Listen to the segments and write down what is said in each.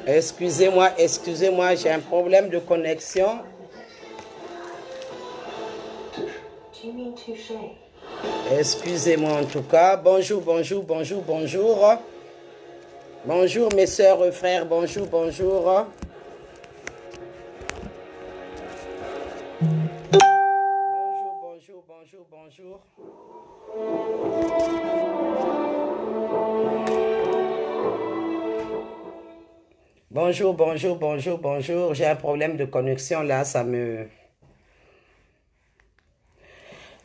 Excusez-moi, excusez-moi, j'ai un problème de connexion. Excusez-moi en tout cas. Bonjour, bonjour, bonjour, bonjour. Bonjour mes sœurs et frères, bonjour, bonjour. Bonjour, bonjour, bonjour, bonjour. Bonjour, bonjour, bonjour, bonjour. J'ai un problème de connexion là, ça me...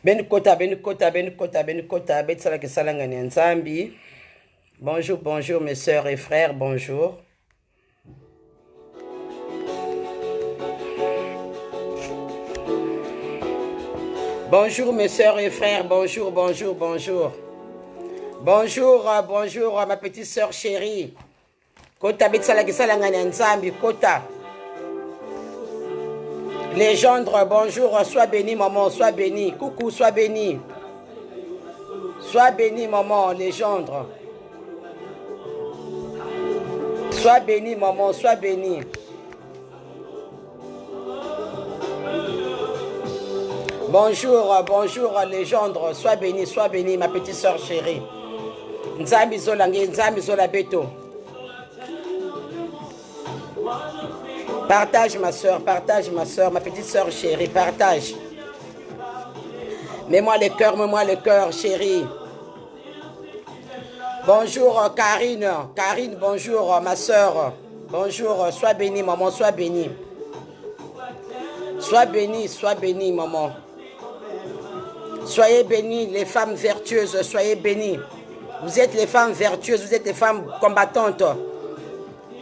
Benkota, benkota, benkota, benkota, betsalake salangani nzambi. Bonjour, bonjour mes sœurs et frères, bonjour. Bonjour mes sœurs et frères, bonjour, bonjour, bonjour. Bonjour, bonjour ma petite sœur chérie. Kota betsalake salangani nzambi, kota. Légendre, bonjour, sois béni maman, sois béni. Coucou, sois béni. Sois béni maman, légendre. Sois béni maman, sois béni. Bonjour, bonjour légendre, sois béni ma petite soeur chérie. Nzambi zolange, nzambi zolabeto. Partage ma soeur, ma petite soeur chérie, partage. Mets-moi le cœur chérie. Bonjour Karine, Karine, bonjour ma soeur. Bonjour, sois bénie maman, sois bénie. Sois bénie maman. Soyez bénies les femmes vertueuses, soyez bénies. Vous êtes les femmes vertueuses, vous êtes les femmes combattantes.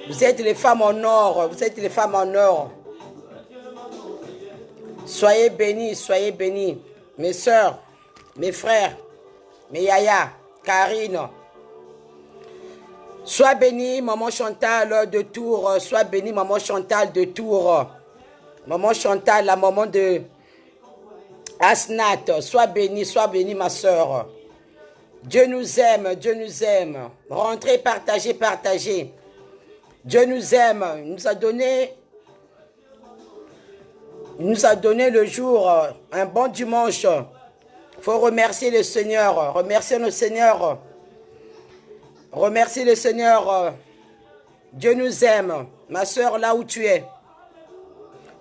Vous êtes les femmes en or, vous êtes les femmes en or. Soyez bénis, mes soeurs, mes frères, mes yaya, Karine. Sois bénie, maman Chantal de Tours, sois bénie, maman Chantal de Tours. Maman Chantal, la maman de Asnat, sois bénie, ma soeur. Dieu nous aime, Dieu nous aime. Rentrez, partagez, partagez. Dieu nous aime, il nous a donné le jour, un bon dimanche. Il faut remercier le Seigneur, remercier le Seigneur. Remercier le Seigneur. Dieu nous aime, ma soeur, là où tu es.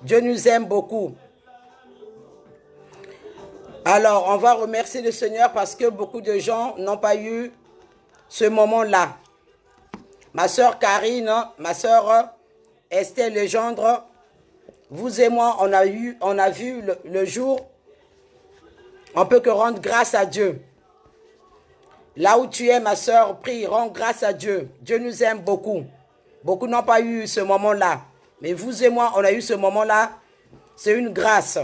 Dieu nous aime beaucoup. Alors, on va remercier le Seigneur parce que beaucoup de gens n'ont pas eu ce moment-là. Ma soeur Karine, ma soeur Esther Legendre, vous et moi, on a vu le jour. On peut que rendre grâce à Dieu. Là où tu es, ma soeur, prie, rends grâce à Dieu. Dieu nous aime beaucoup. Beaucoup n'ont pas eu ce moment-là. Mais vous et moi, on a eu ce moment-là. C'est une grâce.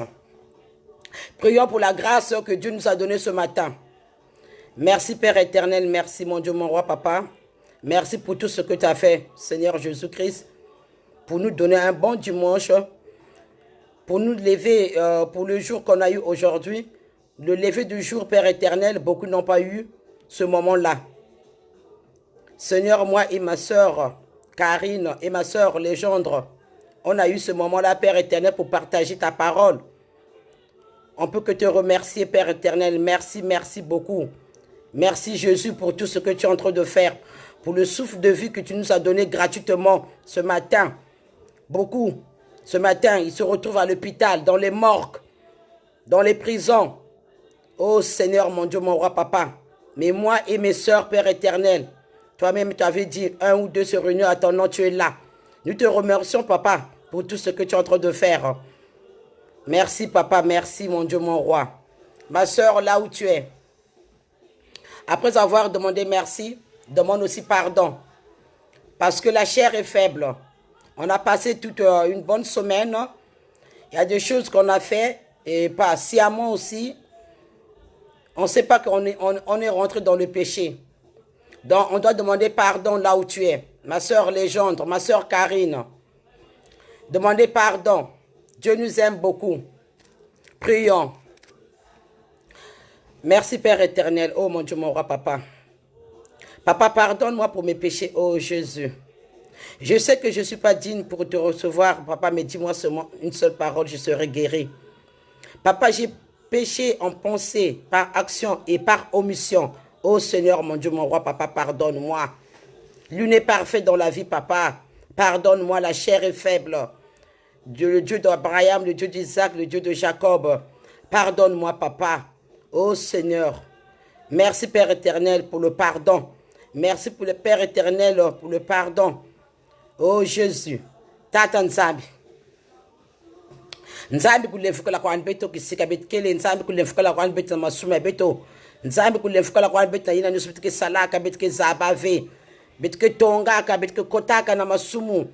Prions pour la grâce que Dieu nous a donnée ce matin. Merci Père éternel, merci mon Dieu, mon roi, papa. Merci pour tout ce que tu as fait, Seigneur Jésus-Christ, pour nous donner un bon dimanche, pour nous lever pour le jour qu'on a eu aujourd'hui. Le lever du jour, Père éternel, beaucoup n'ont pas eu ce moment-là. Seigneur, moi et ma soeur Karine et ma soeur Légendre, on a eu ce moment-là, Père éternel, pour partager ta parole. On peut que te remercier, Père éternel. Merci, merci beaucoup. Merci Jésus pour tout ce que tu es en train de faire. Pour le souffle de vie que tu nous as donné gratuitement ce matin. Beaucoup. Ce matin, ils se retrouvent à l'hôpital, dans les morgues, dans les prisons. Oh Seigneur, mon Dieu, mon roi, papa. Mais moi et mes sœurs, Père éternel, toi-même, tu avais dit, 1 ou 2 se réunir à ton nom, tu es là. Nous te remercions, papa, pour tout ce que tu es en train de faire. Merci, papa, merci, mon Dieu, mon roi. Ma sœur, là où tu es. Après avoir demandé merci, demande aussi pardon. Parce que la chair est faible. On a passé toute une bonne semaine. Il y a des choses qu'on a fait et pas sciemment aussi. On ne sait pas qu'on est rentré dans le péché. Donc, on doit demander pardon là où tu es. Ma sœur Légendre, ma sœur Karine. Demandez pardon. Dieu nous aime beaucoup. Prions. Merci Père éternel. Oh mon Dieu, mon roi, papa. Papa, pardonne-moi pour mes péchés, oh Jésus. Je sais que je ne suis pas digne pour te recevoir, papa, mais dis-moi seulement une seule parole, je serai guéri. Papa, j'ai péché en pensée, par action et par omission. Oh Seigneur, mon Dieu, mon roi, papa, pardonne-moi. L'une est parfait dans la vie, papa. Pardonne-moi, la chair est faible. Dieu, le Dieu d'Abraham, le Dieu d'Isaac, le Dieu de Jacob. Pardonne-moi, papa. Oh Seigneur. Merci, Père éternel, pour le pardon. Merci pour le Père éternel, pour le pardon. Oh Jésus. Tata Nzambi. Nzambi kulevuka kwa beto kisika betkele nzambi kulevuka kwa beto masuma beto nzambi kulevuka kwa beto ina nyusubitike salaka betke zabave betke tonga ka betke kotaka na masumu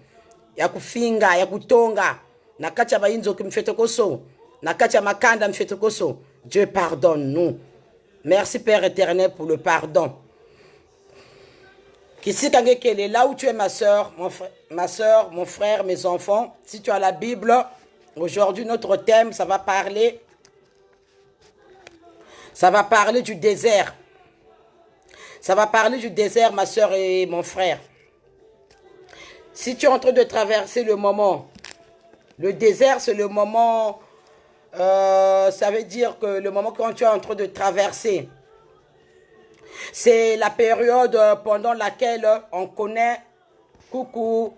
ya kufinga ya kutonga na kacha bayinzo kimfeto koso na kacha makanda mfeto koso. Dieu pardonne-nous. Merci Père éternel pour le pardon. Kisika ngekele, là où tu es ma soeur, mon frère, mes enfants, si tu as la Bible. Aujourd'hui, notre thème, ça va parler du désert. Ça va parler du désert, ma soeur et mon frère. Si tu es en train de traverser le moment, le désert, c'est le moment, ça veut dire que le moment quand tu es en train de traverser, c'est la période pendant laquelle on connaît, coucou,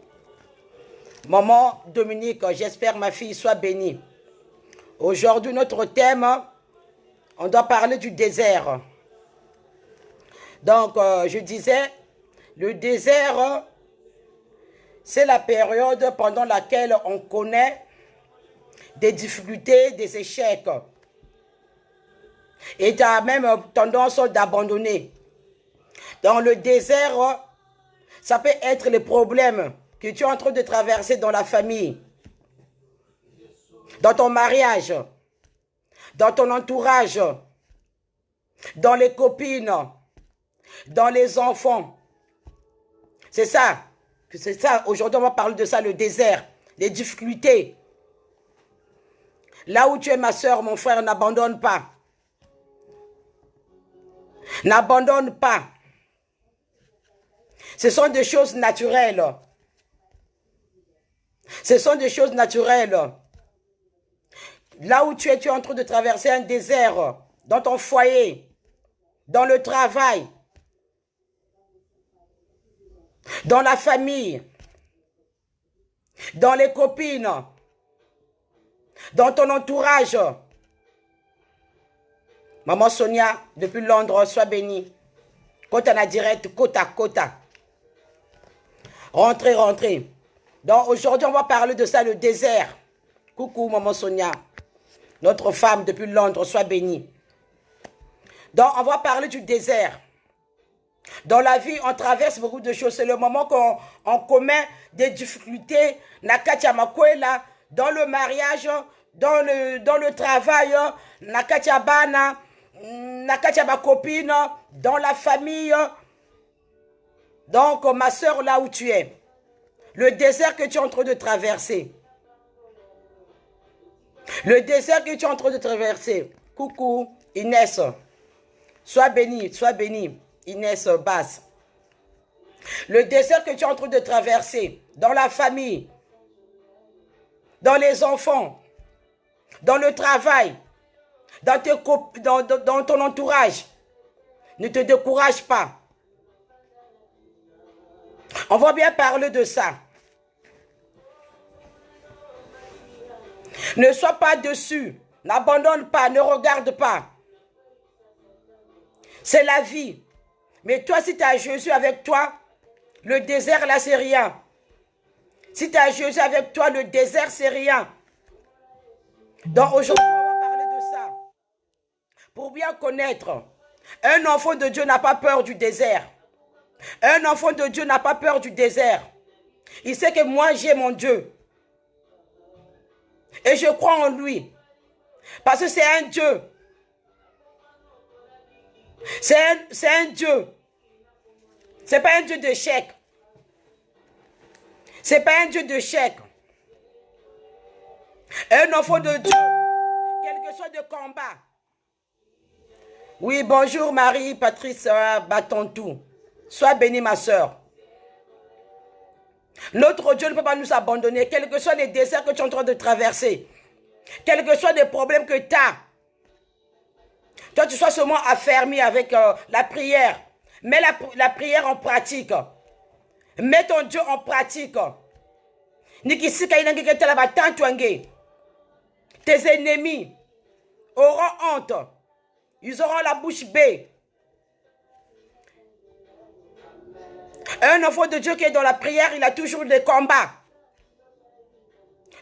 maman Dominique, j'espère ma fille soit bénie. Aujourd'hui, notre thème, on doit parler du désert. Donc, je disais, le désert, c'est la période pendant laquelle on connaît des difficultés, des échecs. Et tu as même tendance d'abandonner. Dans le désert, ça peut être les problèmes que tu es en train de traverser dans la famille, dans ton mariage, dans ton entourage, dans les copines, dans les enfants. C'est ça. Aujourd'hui, on va parler de ça, le désert, les difficultés. Là où tu es, ma soeur, mon frère, n'abandonne pas. N'abandonne pas. Ce sont des choses naturelles. Ce sont des choses naturelles. Là où tu es en train de traverser un désert, dans ton foyer, dans le travail, dans la famille, dans les copines, dans ton entourage. Maman Sonia, depuis Londres, sois bénie. Kota na direct, kota. Rentrez. Donc aujourd'hui, on va parler de ça, le désert. Coucou, maman Sonia. Notre femme depuis Londres, sois bénie. Donc, on va parler du désert. Dans la vie, on traverse beaucoup de choses. C'est le moment qu'on commet des difficultés. Nakatia makwela, dans le mariage, dans le travail, nakatia bana, nakatia ma copine, dans la famille. Donc, ma soeur, là où tu es, le désert que tu es en train de traverser. Le désert que tu es en train de traverser. Coucou, Inès. Sois bénie, Inès Basse. Le désert que tu es en train de traverser dans la famille, dans les enfants, dans le travail, dans ton entourage. Ne te décourage pas. On va bien parler de ça. Ne sois pas dessus. N'abandonne pas, ne regarde pas. C'est la vie. Mais toi, si tu as Jésus avec toi, le désert, là, c'est rien. Si tu as Jésus avec toi, le désert, c'est rien. Donc aujourd'hui, on va parler de ça. Pour bien connaître, un enfant de Dieu n'a pas peur du désert. Un enfant de Dieu n'a pas peur du désert. Il sait que moi, j'ai mon Dieu. Et je crois en lui. Parce que c'est un Dieu. C'est un Dieu. C'est pas un Dieu de chèque. C'est pas un Dieu de chèque. Un enfant de Dieu, quel que soit de combat. Oui, bonjour Marie, Patrice, Batontou. Sois bénie ma soeur. Notre Dieu ne peut pas nous abandonner, quels que soient les déserts que tu es en train de traverser, quels que soient les problèmes que tu as. Toi, tu sois seulement affermi avec la prière. Mets la prière en pratique. Mets ton Dieu en pratique. Tes ennemis auront honte. Ils auront la bouche bée. Un enfant de Dieu qui est dans la prière, il a toujours des combats.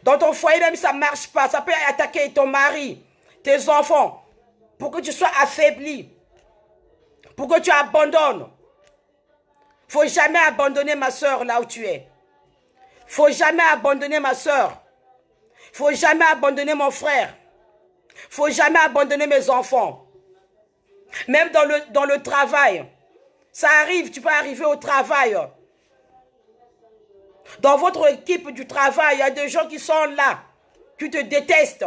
Dans ton foyer même, ça ne marche pas. Ça peut attaquer ton mari, tes enfants, pour que tu sois affaibli, pour que tu abandonnes. Il ne faut jamais abandonner ma soeur là où tu es. Il ne faut jamais abandonner ma soeur. Il ne faut jamais abandonner mon frère. Il ne faut jamais abandonner mes enfants. Même dans le travail. Ça arrive, tu peux arriver au travail. Dans votre équipe du travail, il y a des gens qui sont là, qui te détestent.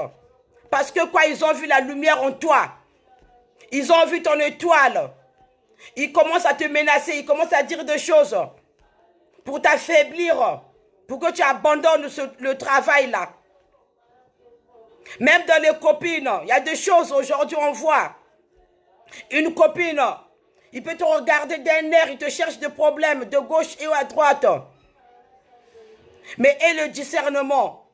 Parce que quoi, ils ont vu la lumière en toi. Ils ont vu ton étoile. Ils commencent à te menacer, ils commencent à dire des choses pour t'affaiblir, pour que tu abandonnes le travail là. Même dans les copines, il y a des choses aujourd'hui on voit. Une copine, il peut te regarder d'un air, il te cherche des problèmes de gauche et à droite. Mais aie le discernement.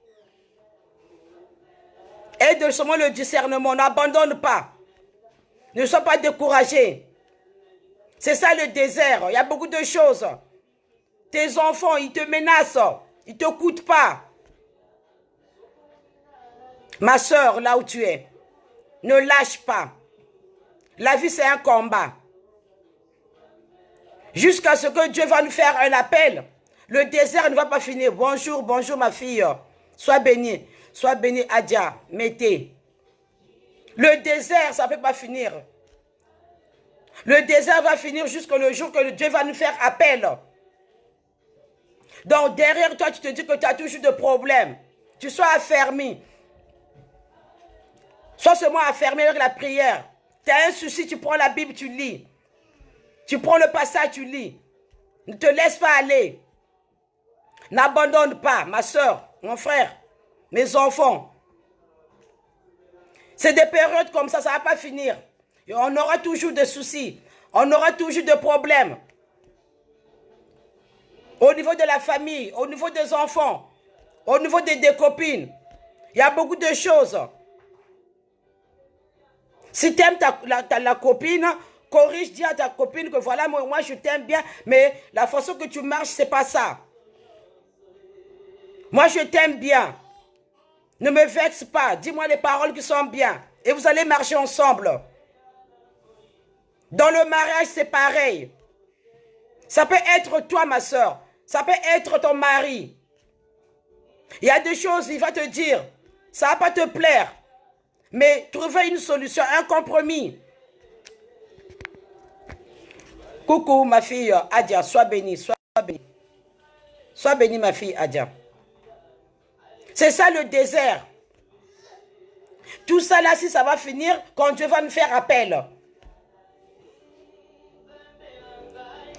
Aie seulement le discernement, n'abandonne pas. Ne sois pas découragé. C'est ça le désert, il y a beaucoup de choses. Tes enfants, ils te menacent, ils ne te coûtent pas. Ma soeur, là où tu es, ne lâche pas. La vie, c'est un combat. Jusqu'à ce que Dieu va nous faire un appel. Le désert ne va pas finir. Bonjour, bonjour ma fille. Sois bénie. Sois bénie, Adia. Mettez. Le désert, ça ne peut pas finir. Le désert va finir jusqu'au jour que Dieu va nous faire appel. Donc derrière toi, tu te dis que tu as toujours des problèmes. Tu sois affermi. Sois seulement affermi avec la prière. Tu as un souci, tu prends la Bible, tu lis. Tu prends le passage, tu lis. Ne te laisse pas aller. N'abandonne pas, ma soeur, mon frère, mes enfants. C'est des périodes comme ça ne va pas finir. Et on aura toujours des soucis. On aura toujours des problèmes. Au niveau de la famille, au niveau des enfants, au niveau des copines. Il y a beaucoup de choses. Si tu aimes la copine, corrige, dis à ta copine que voilà, moi je t'aime bien, mais la façon que tu marches, c'est pas ça. Moi je t'aime bien. Ne me vexe pas. Dis-moi les paroles qui sont bien. Et vous allez marcher ensemble. Dans le mariage, c'est pareil. Ça peut être toi, ma soeur. Ça peut être ton mari. Il y a des choses, il va te dire. Ça ne va pas te plaire. Mais trouver une solution, un compromis. Coucou, ma fille Adia. Sois bénie, sois bénie. Sois bénie, ma fille Adia. C'est ça le désert. Tout ça là, si ça va finir, quand Dieu va nous faire appel.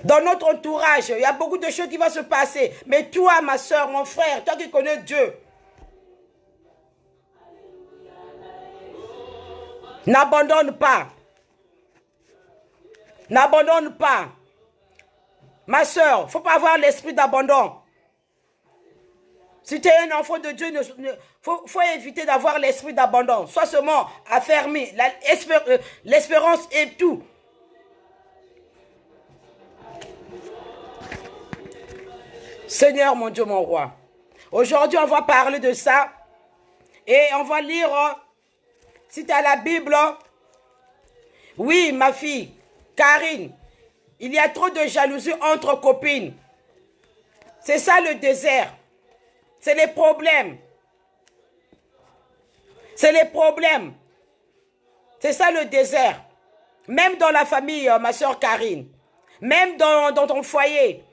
Dans notre entourage, il y a beaucoup de choses qui vont se passer. Mais toi, ma soeur, mon frère, toi qui connais Dieu, n'abandonne pas. N'abandonne pas. Ma soeur, il ne faut pas avoir l'esprit d'abandon. Si tu es un enfant de Dieu, il faut éviter d'avoir l'esprit d'abandon. Sois seulement affermi. L'espérance est tout. Seigneur, mon Dieu, mon roi. Aujourd'hui, on va parler de ça. Et on va lire, si tu as la Bible. Oui, ma fille, Karine. Il y a trop de jalousie entre copines. C'est ça le désert. C'est les problèmes. C'est les problèmes. C'est ça le désert. Même dans la famille, ma soeur Karine. Même dans ton foyer.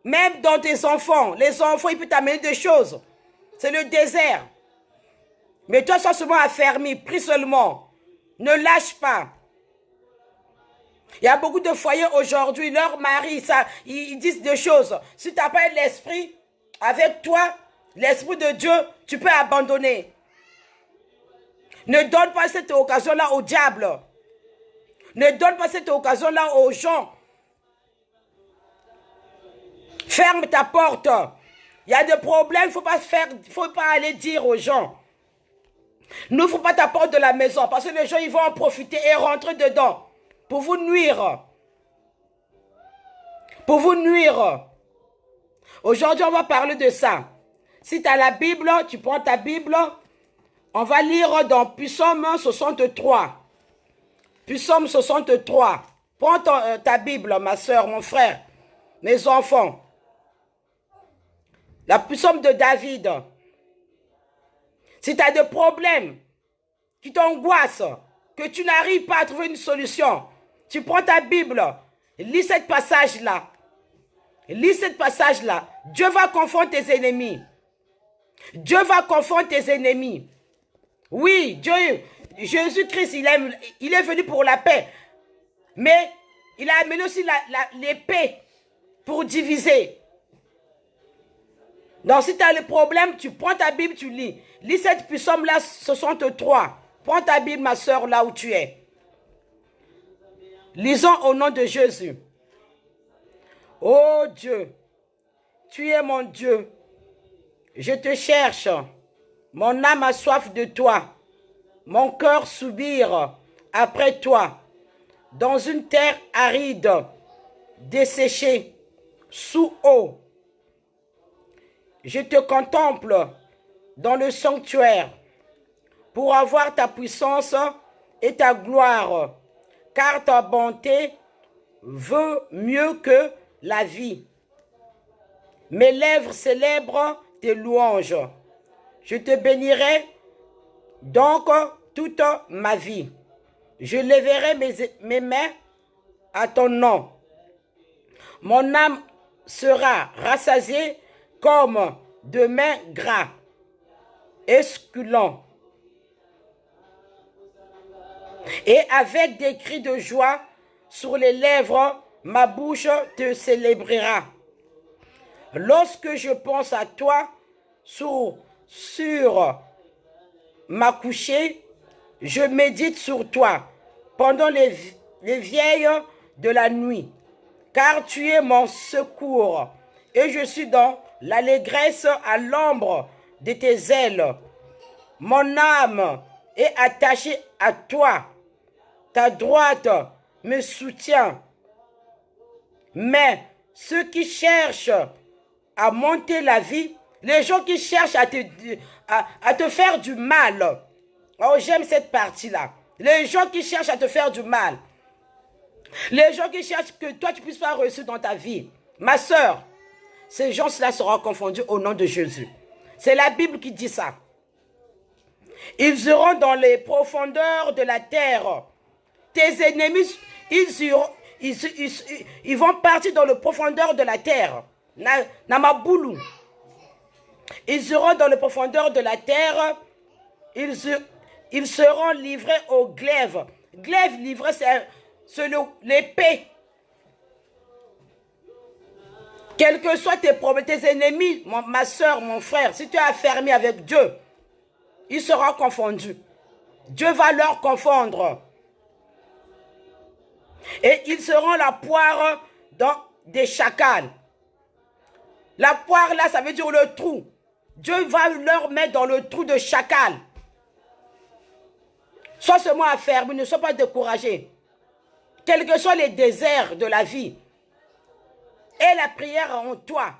Même dans tes enfants. Les enfants, ils peuvent t'amener des choses. C'est le désert. Mais toi, sois seulement affermi. Prie seulement. Ne lâche pas. Il y a beaucoup de foyers aujourd'hui. Leurs maris, ils disent des choses. Si tu n'as pas l'esprit, Avec toi, l'Esprit de Dieu, tu peux abandonner. Ne donne pas cette occasion-là au diable. Ne donne pas cette occasion-là aux gens. Ferme ta porte. Il y a des problèmes, il ne faut pas aller dire aux gens. N'ouvre pas ta porte de la maison parce que les gens ils vont en profiter et rentrer dedans pour vous nuire. Pour vous nuire. Aujourd'hui, on va parler de ça. Si tu as la Bible, tu prends ta Bible. On va lire dans Psaume 63. Psaume 63. Prends ta Bible, ma soeur, mon frère, mes enfants. La Psaume de David. Si tu as des problèmes qui t'angoissent, que tu n'arrives pas à trouver une solution, tu prends ta Bible, lis cette passage-là. Lis cette passage-là. Dieu va confondre tes ennemis. Dieu va confondre tes ennemis. Oui, Dieu, Jésus-Christ, il est venu pour la paix. Mais il a amené aussi l'épée pour diviser. Donc si tu as le problème, tu prends ta Bible, tu lis. Lis cette psaume-là, 63. Prends ta Bible, ma soeur, là où tu es. Lisons au nom de Jésus. Oh Dieu, tu es mon Dieu. Je te cherche. Mon âme a soif de toi. Mon cœur soupire après toi. Dans une terre aride, desséchée, sous eau. Je te contemple dans le sanctuaire pour avoir ta puissance et ta gloire, car ta bonté veut mieux que la vie. Mes lèvres célèbrent tes louanges. Je te bénirai donc toute ma vie. Je lèverai mes mains à ton nom. Mon âme sera rassasiée comme de mains gras, esculant. Et avec des cris de joie sur les lèvres, ma bouche te célébrera. Lorsque je pense à toi sur ma couchée, je médite sur toi pendant les vieilles de la nuit, car tu es mon secours et je suis dans l'allégresse à l'ombre de tes ailes. Mon âme est attachée à toi, ta droite me soutient. Mais ceux qui cherchent à monter la vie, les gens qui cherchent à te faire du mal. Oh, j'aime cette partie-là. Les gens qui cherchent à te faire du mal. Les gens qui cherchent que toi, tu ne puisses pas réussir dans ta vie. Ma soeur, ces gens-là seront confondus au nom de Jésus. C'est la Bible qui dit ça. Ils iront dans les profondeurs de la terre. Tes ennemis, ils vont partir dans les profondeurs de la terre. Namaboulou. Ils iront dans les profondeurs de la terre. Ils seront livrés au glaive. Glaive livré, c'est l'épée. Quels que soient tes problèmes, tes ennemis, ma soeur, mon frère, si tu es affermi avec Dieu, ils seront confondus. Dieu va leur confondre. Et ils seront la poire dans des chacals. La poire là, ça veut dire le trou. Dieu va leur mettre dans le trou de chacal. Sois seulement affermi, ne sois pas découragé. Quels que soient les déserts de la vie, et la prière en toi.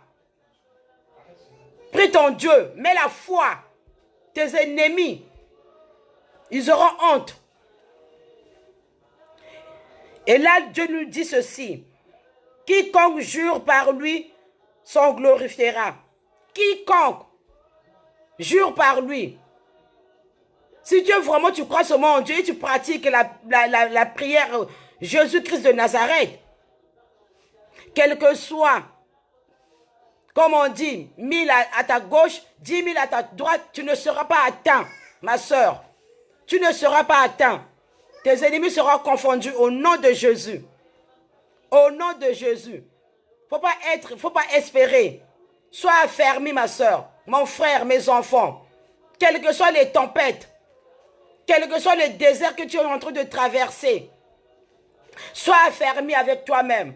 Prie ton Dieu, mets la foi. Tes ennemis, ils auront honte. Et là, Dieu nous dit ceci. Quiconque jure par lui s'en glorifiera. Quiconque jure par lui. Si Dieu vraiment tu crois seulement en Dieu et tu pratiques la prière Jésus-Christ de Nazareth, quel que soit, comme on dit, 1000 à ta gauche, 10 000 à ta droite, tu ne seras pas atteint, ma soeur. Tu ne seras pas atteint. Tes ennemis seront confondus au nom de Jésus. Au nom de Jésus. Faut pas espérer. Sois affermi, ma soeur, mon frère, mes enfants. Quelles que soient les tempêtes, quel que soit le désert que tu es en train de traverser, sois affermi avec toi-même.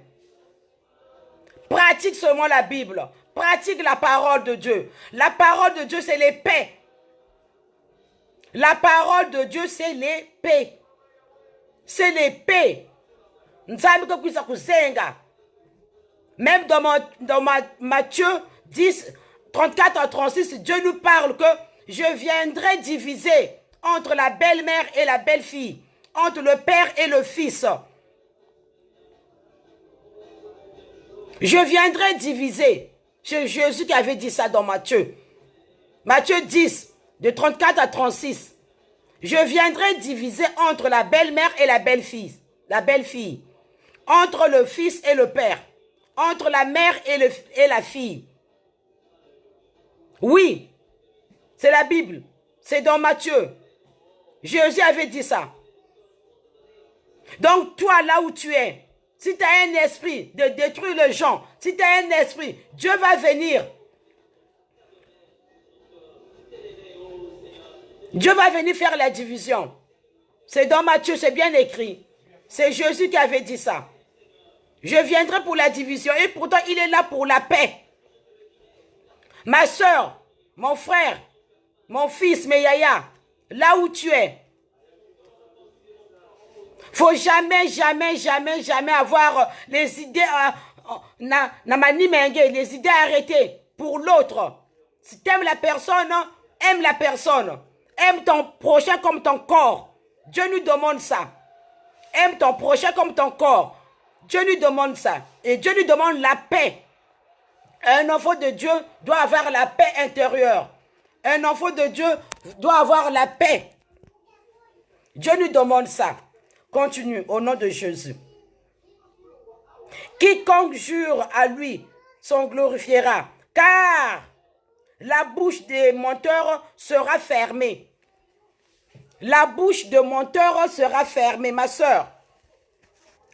Pratique seulement la Bible. Pratique la parole de Dieu. La parole de Dieu, c'est l'épée. La parole de Dieu, c'est l'épée. C'est l'épée. Même dans Matthieu 10, 34 à 36, Dieu nous parle que je viendrai diviser entre la belle-mère et la belle-fille, entre le père et le fils. Je viendrai diviser. C'est Jésus qui avait dit ça dans Matthieu. Matthieu 10, de 34 à 36. Je viendrai diviser entre la belle-mère et la belle-fille. La belle-fille. Entre le fils et le père. Entre la mère et la fille. Oui, c'est la Bible. C'est dans Matthieu. Jésus avait dit ça. Donc toi, là où tu es, si tu as un esprit de détruire les gens, si tu as un esprit, Dieu va venir. Dieu va venir faire la division. C'est dans Matthieu, c'est bien écrit. C'est Jésus qui avait dit ça. Je viendrai pour la division et pourtant il est là pour la paix. Ma soeur, mon frère, mon fils, mes yaya, là où tu es, faut jamais avoir les idées, les idées arrêtées pour l'autre. Si tu aimes la personne, aime la personne. Aime ton prochain comme ton corps. Dieu nous demande ça. Aime ton prochain comme ton corps. Dieu nous demande ça. Et Dieu nous demande la paix. Un enfant de Dieu doit avoir la paix intérieure. Un enfant de Dieu doit avoir la paix. Dieu nous demande ça. Continue au nom de Jésus. Quiconque jure à lui s'en glorifiera, car la bouche des menteurs sera fermée. La bouche de menteurs sera fermée, ma soeur.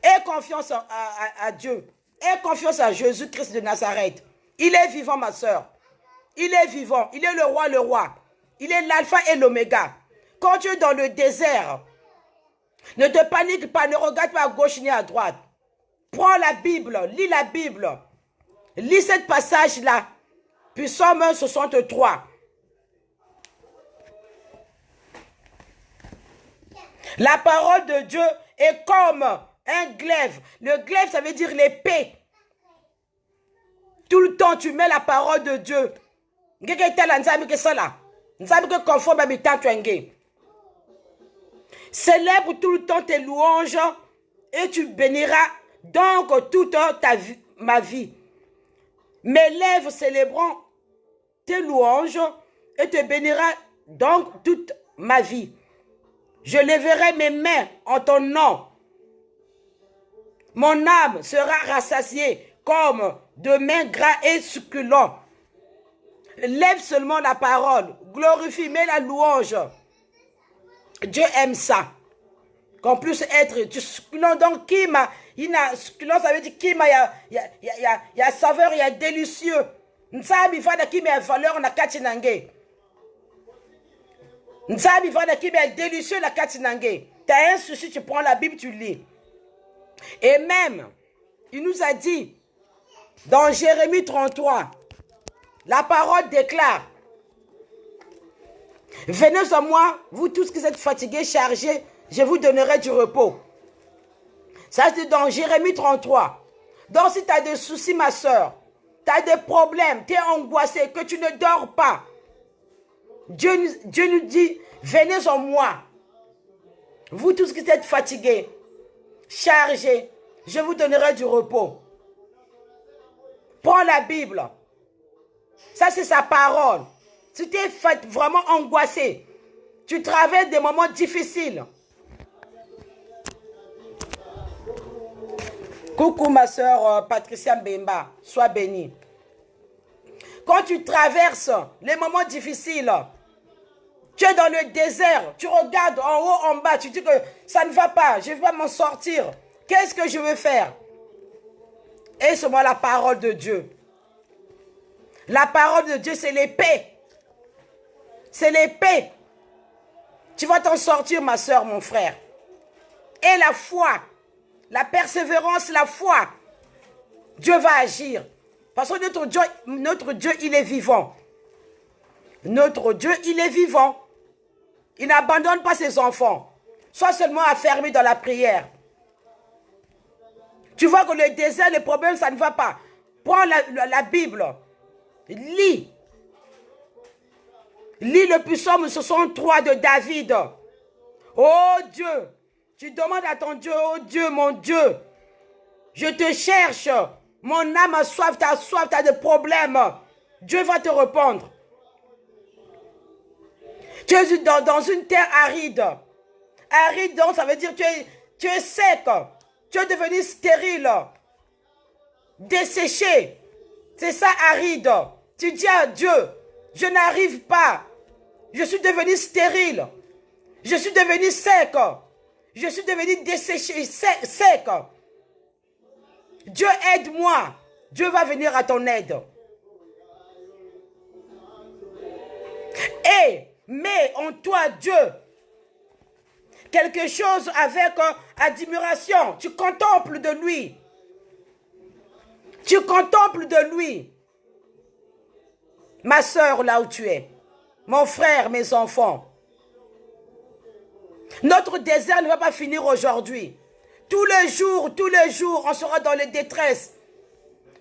Aie confiance à Dieu. Aie confiance à Jésus-Christ de Nazareth. Il est vivant, ma soeur. Il est vivant. Il est le roi, le roi. Il est l'alpha et l'oméga. Quand tu es dans le désert, ne te panique pas, ne regarde pas à gauche ni à droite. Prends la Bible, lis la Bible. Lis ce passage-là. Puis Psaume 63. La parole de Dieu est comme un glaive. Le glaive, ça veut dire l'épée. Tout le temps, tu mets la parole de Dieu. Célèbre tout le temps tes louanges et tu béniras donc toute ma vie. Mes lèvres célébreront tes louanges et te bénira donc toute ma vie. Je lèverai mes mains en ton nom. Mon âme sera rassasiée comme de mains gras et succulents. Lève seulement la parole, glorifie, mets la louange. Dieu aime ça. Qu'on puisse être succulent. Donc, kima, succulent, ça veut dire kima, il y a saveur, il y a délicieux. Nsabi fada kima ya valeur na kati nange. Nsabi fada kima ya délicieux na kati nange. T'as un souci, tu prends la Bible, tu lis. Et même, il nous a dit, dans Jérémie 33, la parole déclare, venez à moi, vous tous qui êtes fatigués, chargés, je vous donnerai du repos. Ça, c'est dans Jérémie 33. Donc, si tu as des soucis, ma soeur, tu as des problèmes, tu es angoissé, que tu ne dors pas, Dieu nous dit, venez en moi. Vous tous qui êtes fatigués, chargés, je vous donnerai du repos. Prends la Bible. Ça, c'est sa parole. Si tu es vraiment angoissé, tu traverses des moments difficiles. Coucou ma soeur Patricia Mbemba, sois bénie. Quand tu traverses les moments difficiles, tu es dans le désert, tu regardes en haut, en bas, tu dis que ça ne va pas, je ne vais pas m'en sortir. Qu'est-ce que je veux faire? Et c'est moi la parole de Dieu. La parole de Dieu, c'est l'épée. C'est l'épée. Tu vas t'en sortir, ma soeur, mon frère. Et la foi, la persévérance, la foi. Dieu va agir. Parce que notre Dieu, il est vivant. Notre Dieu, il est vivant. Il n'abandonne pas ses enfants. Sois seulement affermi dans la prière. Tu vois que le désert, le problème, ça ne va pas. Prends la Bible. Lis. Lis le psaume 63 de David. Oh Dieu, tu demandes à ton Dieu, oh Dieu, mon Dieu, je te cherche. Mon âme a soif, t'as des problèmes. Dieu va te répondre. Tu es dans une terre aride. Aride, donc, ça veut dire que tu es sec. Tu es devenu stérile. Desséché. C'est ça, aride. Tu dis à Dieu, je n'arrive pas. Je suis devenu stérile. Je suis devenu sec. Je suis devenu desséché, sec. Dieu, aide-moi. Dieu va venir à ton aide. Et mets en toi, Dieu, quelque chose avec admiration. Tu contemples de lui. Tu contemples de lui. Ma soeur, là où tu es. Mon frère, mes enfants. Notre désert ne va pas finir aujourd'hui. Tous les jours, on sera dans la détresse.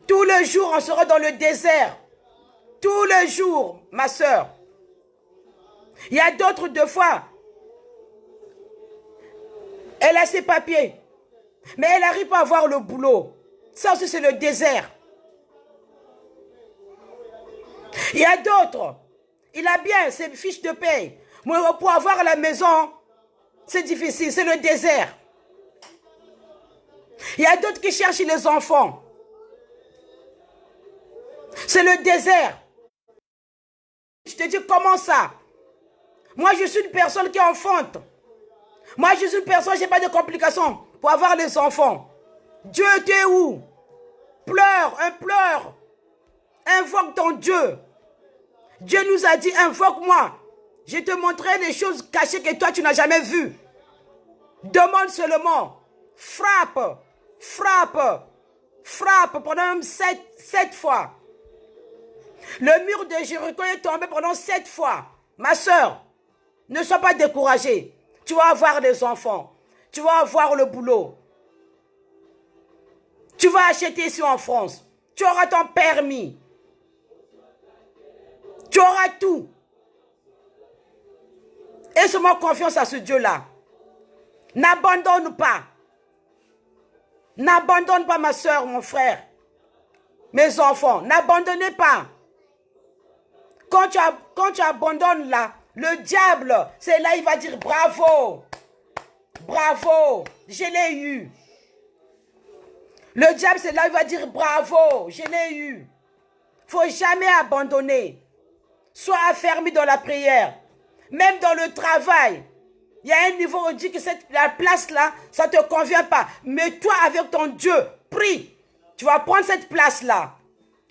Tous les jours, on sera dans le désert. Tous les jours, ma soeur. Il y a d'autres, deux fois. Elle a ses papiers. Mais elle n'arrive pas à avoir le boulot. Ça aussi, c'est le désert. Il y a d'autres. Il a bien ses fiches de paye. Mais pour avoir la maison, c'est difficile. C'est le désert. Il y a d'autres qui cherchent les enfants. C'est le désert. Je te dis, comment ça? Moi, je suis une personne qui enfante. Moi, je suis une personne, je n'ai pas de complications pour avoir les enfants. Dieu, tu es où? Pleure, implore. Invoque ton Dieu. Dieu nous a dit, invoque-moi. Je te montrerai les choses cachées que toi, tu n'as jamais vues. Demande seulement. Frappe. Frappe. Frappe pendant 7 fois. Le mur de Jéricho est tombé pendant 7 fois. Ma soeur, ne sois pas découragée. Tu vas avoir des enfants. Tu vas avoir le boulot. Tu vas acheter ici en France. Tu auras ton permis. Tu auras tout. Et seulement confiance à ce Dieu-là. N'abandonne pas. N'abandonne pas ma soeur, mon frère. Mes enfants, n'abandonnez pas. Quand tu abandonnes là, le diable, c'est là il va dire bravo. Bravo, je l'ai eu. Le diable, c'est là il va dire bravo, je l'ai eu. Il ne faut jamais abandonner. Sois affermi dans la prière. Même dans le travail. Il y a un niveau où on dit que la place là, ça ne te convient pas. Mais toi, avec ton Dieu, prie. Tu vas prendre cette place là.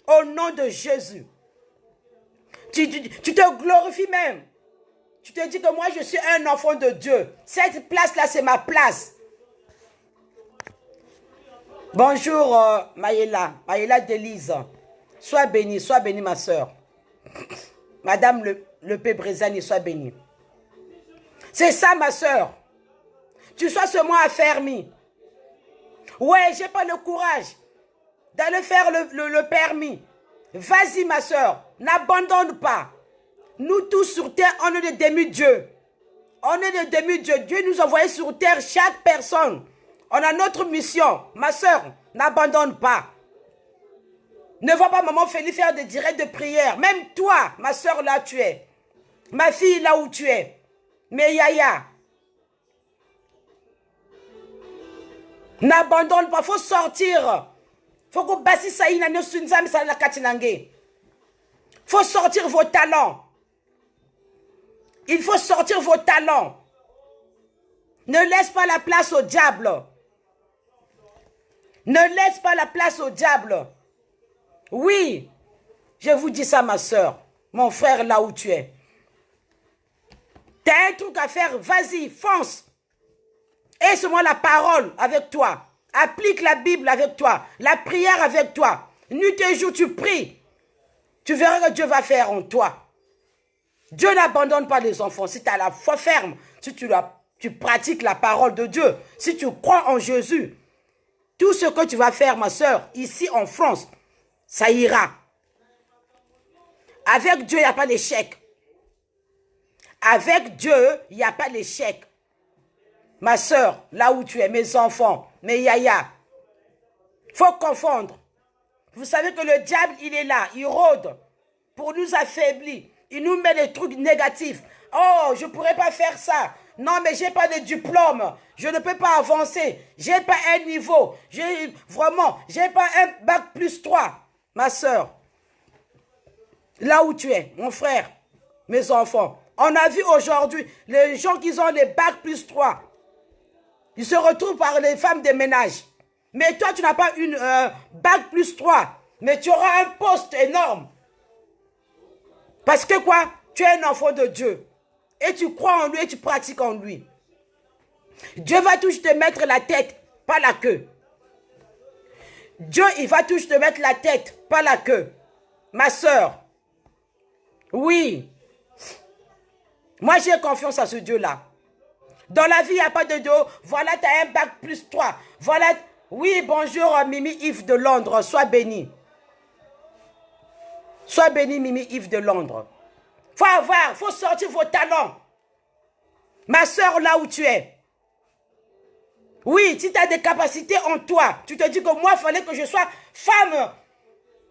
Au nom de Jésus. Tu te glorifies même. Tu te dis que moi, je suis un enfant de Dieu. Cette place-là, c'est ma place. Bonjour, Maïla. Maïla Delise. Sois bénie, ma soeur. Madame le Pébrezani, sois bénie. C'est ça, ma soeur. Tu sois seulement affermi. Ouais, j'ai pas le courage d'aller faire le permis. Vas-y, ma soeur. N'abandonne pas. Nous tous sur terre, on est des demi-dieux. On est des demi-dieux. Dieu nous a envoyés sur terre, chaque personne. On a notre mission. Ma soeur, n'abandonne pas. Ne va pas maman Félix faire des directs de prière. Même toi, ma soeur, là tu es. Ma fille, là où tu es. Mais Yaya. N'abandonne pas. Il faut sortir. Il faut que Bassi Saïna ne sunzam sa la katinange. Il faut sortir vos talents. Il faut sortir vos talents. Ne laisse pas la place au diable. Ne laisse pas la place au diable. Oui, Je vous dis ça, ma soeur, mon frère, là où tu es. Tu as un truc à faire, vas-y, fonce. Et seulement la parole avec toi. Applique la Bible avec toi. La prière avec toi. Nuit et jour, tu pries. Tu verras que Dieu va faire en toi. Dieu n'abandonne pas les enfants. Si tu as la foi ferme, si tu pratiques la parole de Dieu, si tu crois en Jésus, tout ce que tu vas faire, ma soeur, ici en France, ça ira. Avec Dieu, il n'y a pas d'échec. Avec Dieu, il n'y a pas d'échec. Ma soeur, là où tu es, mes enfants, mes yaya, il faut confondre. Vous savez que le diable, il est là, il rôde pour nous affaiblir. Il nous met des trucs négatifs. Oh, je ne pourrais pas faire ça. Non, mais je n'ai pas de diplôme. Je ne peux pas avancer. Je n'ai pas un niveau. Je n'ai pas un bac plus 3. Ma soeur, là où tu es, mon frère, mes enfants, on a vu aujourd'hui les gens qui ont des bacs plus 3. Ils se retrouvent par les femmes de ménage. Mais toi, tu n'as pas une bac plus 3. Mais tu auras un poste énorme. Parce que quoi? Tu es un enfant de Dieu. Et tu crois en lui et tu pratiques en lui. Dieu va toujours te mettre la tête, pas la queue. Dieu, il va toujours te mettre la tête, pas la queue. Ma soeur. Oui. Moi, j'ai confiance à ce Dieu-là. Dans la vie, il n'y a pas de Dieu. Voilà, tu as un bac plus 3. Voilà. Oui, bonjour, Mimi Yves de Londres. Sois béni. Sois béni, Mimi Yves de Londres. Faut sortir vos talents. Ma soeur, là où tu es. Oui, si tu as des capacités en toi, tu te dis que moi, il fallait que je sois femme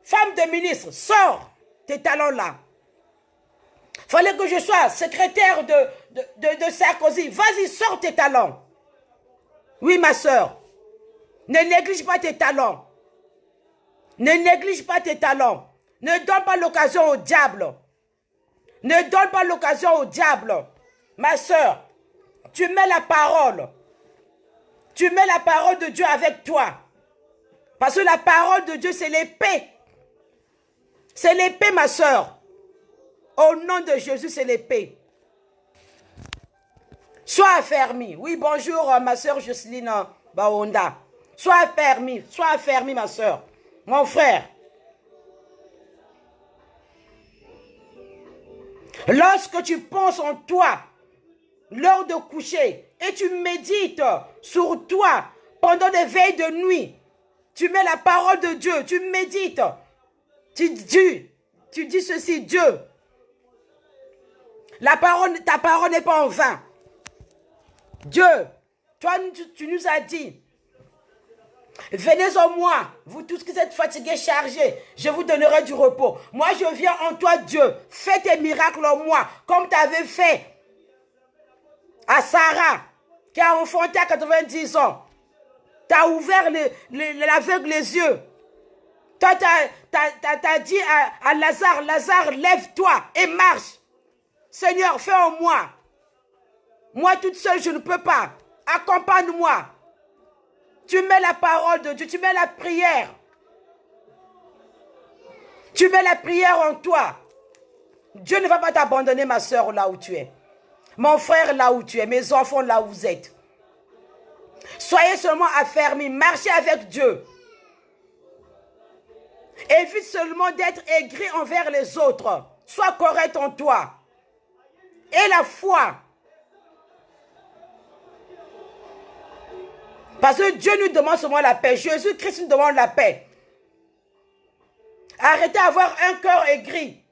de ministre. Sors tes talents-là. Il fallait que je sois secrétaire de Sarkozy. Vas-y, sors tes talents. Oui, ma soeur. Ne néglige pas tes talents. Ne néglige pas tes talents. Ne donne pas l'occasion au diable. Ne donne pas l'occasion au diable. Ma soeur, tu mets la parole. Tu mets la parole de Dieu avec toi. Parce que la parole de Dieu, c'est l'épée. C'est l'épée, ma soeur. Au nom de Jésus, c'est l'épée. Sois affermi. Oui, bonjour, ma soeur Jocelyne Baonda. Sois affermi, ma soeur. Mon frère. Lorsque tu penses en toi, l'heure de coucher, et tu médites sur toi pendant des veilles de nuit, tu mets la parole de Dieu, tu médites, tu dis ceci, Dieu, ta parole n'est pas en vain. Dieu, toi, tu nous as dit, venez en moi, vous tous qui êtes fatigués, chargés, je vous donnerai du repos. Moi, je viens en toi, Dieu. Fais tes miracles en moi, comme tu avais fait à Sarah, qui a enfanté à 90 ans. Tu as ouvert l'aveugle les yeux. Toi, tu as dit à Lazare, Lazare, lève-toi et marche. Seigneur, fais en moi. Moi, toute seule, je ne peux pas. Accompagne-moi. Tu mets la parole de Dieu, tu mets la prière. Tu mets la prière en toi. Dieu ne va pas t'abandonner, ma soeur, là où tu es. Mon frère, là où tu es. Mes enfants, là où vous êtes. Soyez seulement affermis. Marchez avec Dieu. Évite seulement d'être aigri envers les autres. Sois correct en toi. Et la foi. Parce que Dieu nous demande seulement la paix. Jésus-Christ nous demande la paix. Arrêtez d'avoir un cœur aigri.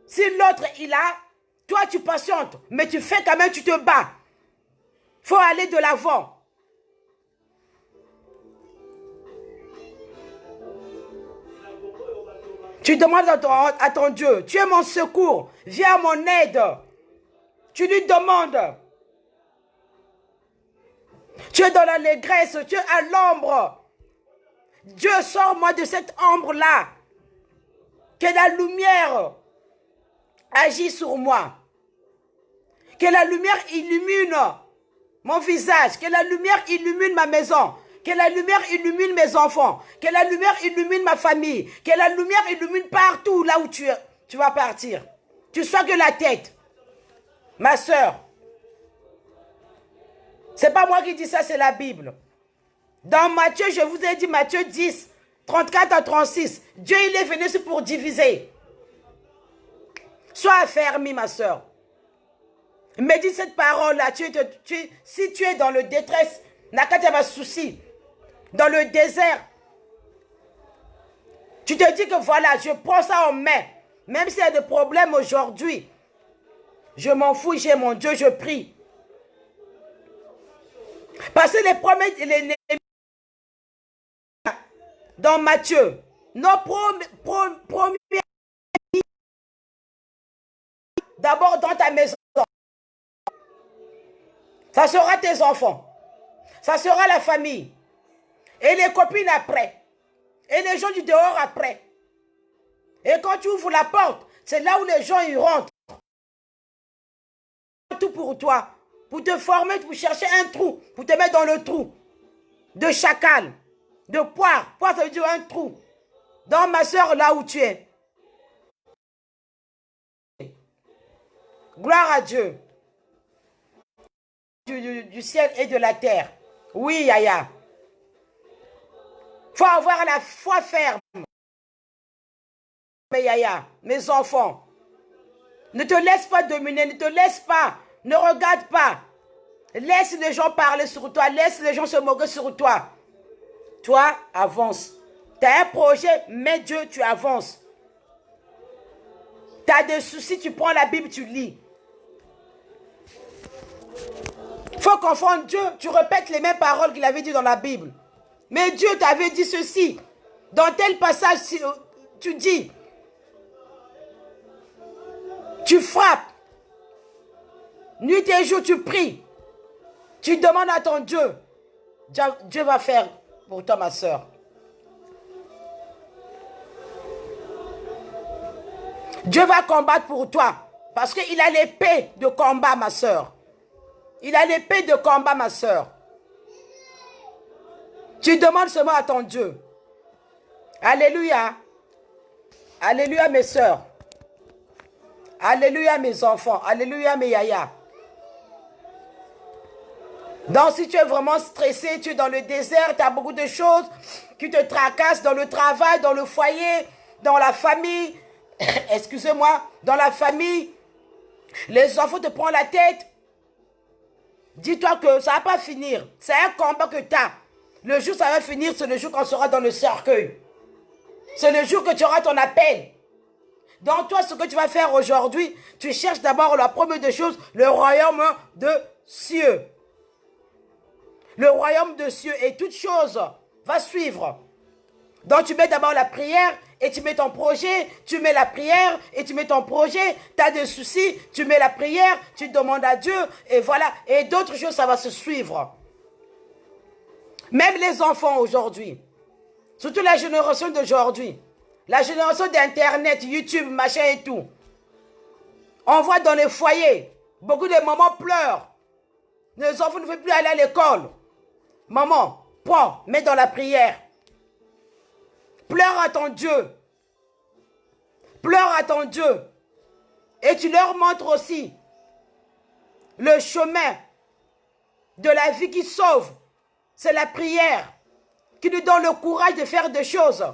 Si l'autre, il a, toi, tu patientes. Mais tu fais quand même, tu te bats. Il faut aller de l'avant. Tu demandes à ton Dieu, tu es mon secours. Viens à mon aide. Tu lui demandes. Tu es dans l'allégresse, tu es à l'ombre. Dieu, sors-moi de cette ombre-là. Que la lumière agisse sur moi. Que la lumière illumine mon visage. Que la lumière illumine ma maison. Que la lumière illumine mes enfants. Que la lumière illumine ma famille. Que la lumière illumine partout là où tu vas partir. Tu sois que la tête. Ma soeur. C'est pas moi qui dis ça, c'est la Bible. Dans Matthieu, je vous ai dit, Matthieu 10, 34 à 36. Dieu, il est venu ici pour diviser. Sois affermi, ma soeur. Médite cette parole-là. Si tu es dans le détresse, Nakataba souci, dans le désert, tu te dis que voilà, je prends ça en main. Même s'il y a des problèmes aujourd'hui, je m'en fous, j'ai mon Dieu, je prie. Parce que les promesses, dans Matthieu, nos premiers, d'abord dans ta maison, ça sera tes enfants, ça sera la famille, et les copines après, et les gens du dehors après. Et quand tu ouvres la porte, c'est là où les gens y rentrent. Tout pour toi, pour te former, pour chercher un trou, pour te mettre dans le trou de chacal, de poire. Poire, ça veut dire un trou. Dans ma soeur, là où tu es. Gloire à Dieu. Du ciel et de la terre. Oui, Yaya. Faut avoir la foi ferme. Mais Yaya, mes enfants, ne te laisse pas dominer, ne te laisse pas, ne regarde pas. Laisse les gens parler sur toi, laisse les gens se moquer sur toi. Toi, avance. Tu as un projet, mais Dieu, tu avances. Tu as des soucis, tu prends la Bible, tu lis. Il faut confondre Dieu, tu répètes les mêmes paroles qu'il avait dit dans la Bible. Mais Dieu t'avait dit ceci. Dans tel passage, tu dis, tu frappes. Nuit et jour, tu pries. Tu demandes à ton Dieu. Dieu va faire pour toi, ma soeur. Dieu va combattre pour toi. Parce qu'il a l'épée de combat, ma soeur. Il a l'épée de combat, ma soeur. Tu demandes seulement à ton Dieu. Alléluia. Alléluia, mes soeurs. Alléluia, mes enfants. Alléluia, mes yaya. Donc, si tu es vraiment stressé, tu es dans le désert, tu as beaucoup de choses qui te tracassent dans le travail, dans le foyer, dans la famille. Excusez-moi, dans la famille. Les enfants te prennent la tête. Dis-toi que ça ne va pas finir. C'est un combat que tu as. Le jour où ça va finir, c'est le jour qu'on sera dans le cercueil. C'est le jour que tu auras ton appel. Donc toi, ce que tu vas faire aujourd'hui, tu cherches d'abord la première des choses, le royaume de cieux. Le royaume de cieux et toute chose va suivre. Donc tu mets d'abord la prière et tu mets ton projet, tu mets la prière et tu mets ton projet, tu as des soucis, tu mets la prière, tu demandes à Dieu et voilà. Et d'autres choses, ça va se suivre. Même les enfants aujourd'hui, surtout la génération d'aujourd'hui, la génération d'Internet, YouTube, machin et tout. On voit dans les foyers, beaucoup de mamans pleurent. Les enfants ne veulent plus aller à l'école. Maman, prends, mets dans la prière. Pleure à ton Dieu. Pleure à ton Dieu. Et tu leur montres aussi le chemin de la vie qui sauve. C'est la prière qui nous donne le courage de faire des choses,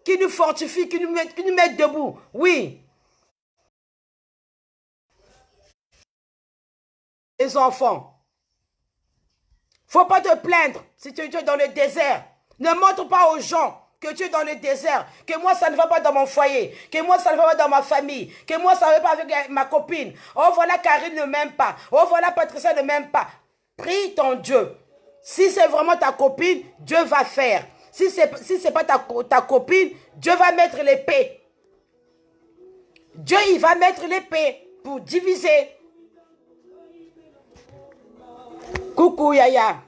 qui nous fortifie, qui nous met debout. Oui. Les enfants, faut pas te plaindre si tu es dans le désert. Ne montre pas aux gens que tu es dans le désert, que moi ça ne va pas dans mon foyer, que moi ça ne va pas dans ma famille, que moi ça ne va pas avec ma copine. Oh voilà, Karine ne m'aime pas. Oh voilà, Patricia ne m'aime pas. Prie ton Dieu. Si c'est vraiment ta copine, Dieu va faire. Si c'est pas ta copine, Dieu va mettre l'épée. Dieu, il va mettre l'épée pour diviser. Coucou Yaya.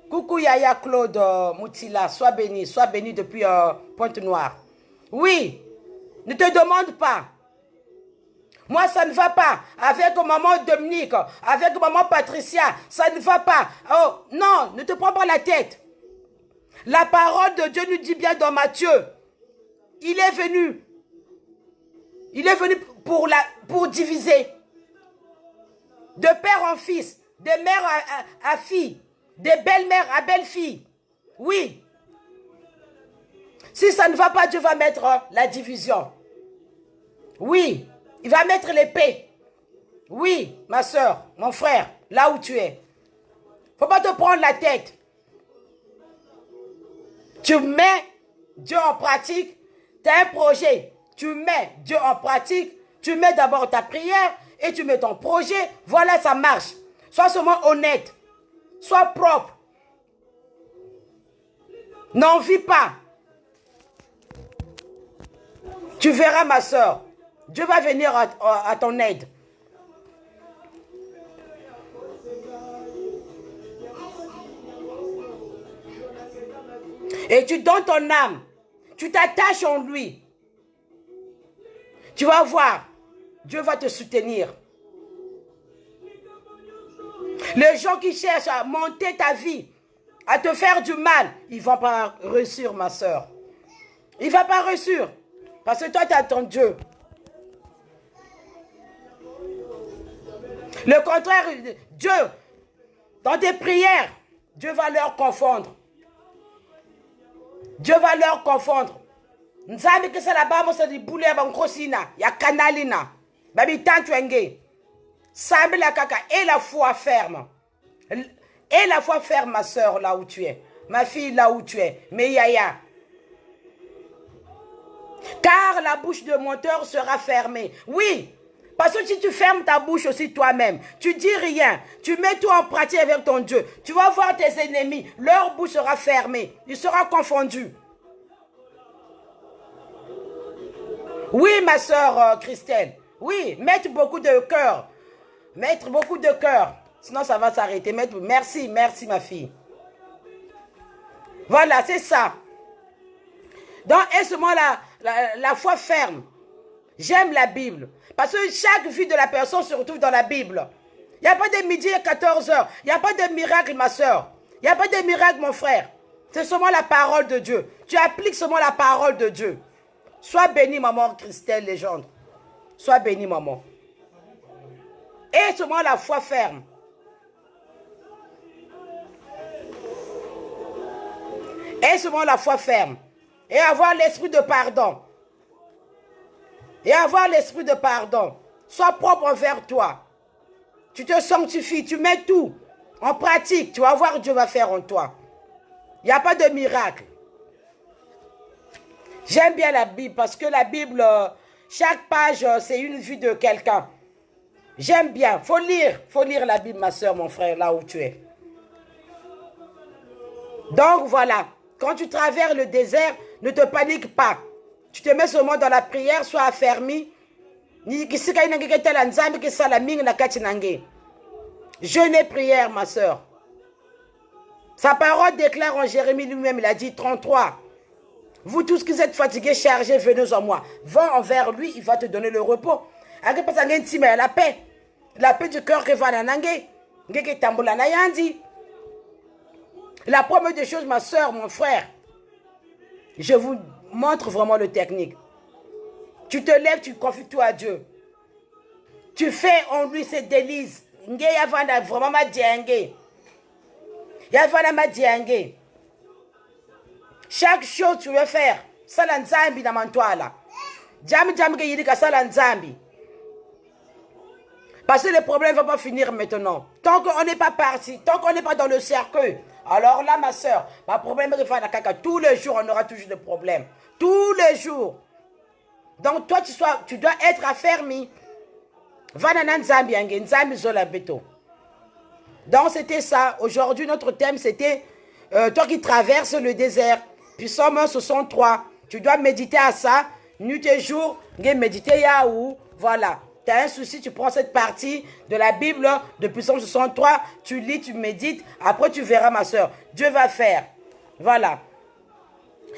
Coucou Yaya Claude Moutila. Sois béni depuis Pointe-Noire. Oui, ne te demande pas. Moi, ça ne va pas. Avec maman Dominique, avec maman Patricia, ça ne va pas. Oh, non, ne te prends pas la tête. La parole de Dieu nous dit bien dans Matthieu. Il est venu. Il est venu pour diviser. De père en fils, de mère à fille, de belle-mère à belle-fille. Oui. Si ça ne va pas, Dieu va mettre la division. Oui. Il va mettre l'épée. Oui, ma soeur, mon frère, là où tu es. Faut pas te prendre la tête. Tu mets Dieu en pratique. Tu as un projet. Tu mets Dieu en pratique. Tu mets d'abord ta prière et tu mets ton projet. Voilà, ça marche. Sois seulement honnête. Sois propre. N'en vis pas. Tu verras, ma soeur. Dieu va venir à ton aide. Et tu donnes ton âme. Tu t'attaches en lui. Tu vas voir. Dieu va te soutenir. Les gens qui cherchent à monter ta vie, à te faire du mal, ils ne vont pas réussir, ma soeur. Ils ne vont pas réussir. Parce que toi, tu as ton Dieu. Le contraire, Dieu, dans tes prières, Dieu va leur confondre. Dieu va leur confondre. Nzambi que c'est là-bas, moi, c'est du boulet, il y a canalina. Babi, tant tu es Sambi la kaka, et la foi ferme. Et la foi ferme, ma soeur, là où tu es. Ma fille, là où tu es. Mais yaya. Car la bouche de menteur sera fermée. Oui. Parce que si tu fermes ta bouche aussi toi-même, tu dis rien, tu mets tout en pratique avec ton Dieu, tu vas voir tes ennemis, leur bouche sera fermée, ils seront confondus. Oui, ma soeur Christelle, oui, mettre beaucoup de cœur, mettre beaucoup de cœur, sinon ça va s'arrêter. Merci, merci ma fille. Voilà, c'est ça. Donc, est seulement la foi ferme. J'aime la Bible. Parce que chaque vie de la personne se retrouve dans la Bible. Il n'y a pas de midi à 14 heures. Il n'y a pas de miracle, ma soeur. Il n'y a pas de miracle, mon frère. C'est seulement la parole de Dieu. Tu appliques seulement la parole de Dieu. Sois béni, maman Christelle Légendre. Sois béni, maman. Et seulement la foi ferme. Et seulement la foi ferme. Et avoir l'esprit de pardon. Et avoir l'esprit de pardon. Sois propre envers toi. Tu te sanctifies, tu mets tout en pratique. Tu vas voir Dieu va faire en toi. Il n'y a pas de miracle. J'aime bien la Bible parce que la Bible, chaque page, c'est une vie de quelqu'un. J'aime bien. Faut lire la Bible, ma soeur, mon frère, là où tu es. Donc voilà, quand tu traverses le désert, ne te panique pas. Tu te mets seulement dans la prière, sois affermi. Jeûne et prière, ma soeur. Sa parole déclare en Jérémie lui-même, il a dit 33. Vous tous qui êtes fatigués, chargés, venez en moi. Va envers lui, il va te donner le repos. La paix. La paix du cœur qui va nanangé. La première des choses, ma soeur, mon frère, je vous montre vraiment le technique. Tu te lèves, tu confies tout à Dieu. Tu fais en lui ses délices. Chaque chose tu veux faire, sala nzambi na mantwala. Jam ke yidika sala nzambi. Parce que le problème ne va pas finir maintenant. Tant qu'on n'est pas parti, tant qu'on n'est pas dans le cercueil, alors là, ma soeur, ma problème est que tous les jours, on aura toujours des problèmes. Tous les jours. Donc, toi, tu dois être affermi. Donc, c'était ça. Aujourd'hui, notre thème, c'était toi qui traverses le désert. Puis, Somme 63. Tu dois méditer à ça. Nuit et jour, méditer Yahoo. Voilà. Tu as un souci, tu prends cette partie de la Bible de Psaume 63, tu lis, tu médites, après tu verras, ma soeur. Dieu va faire. Voilà.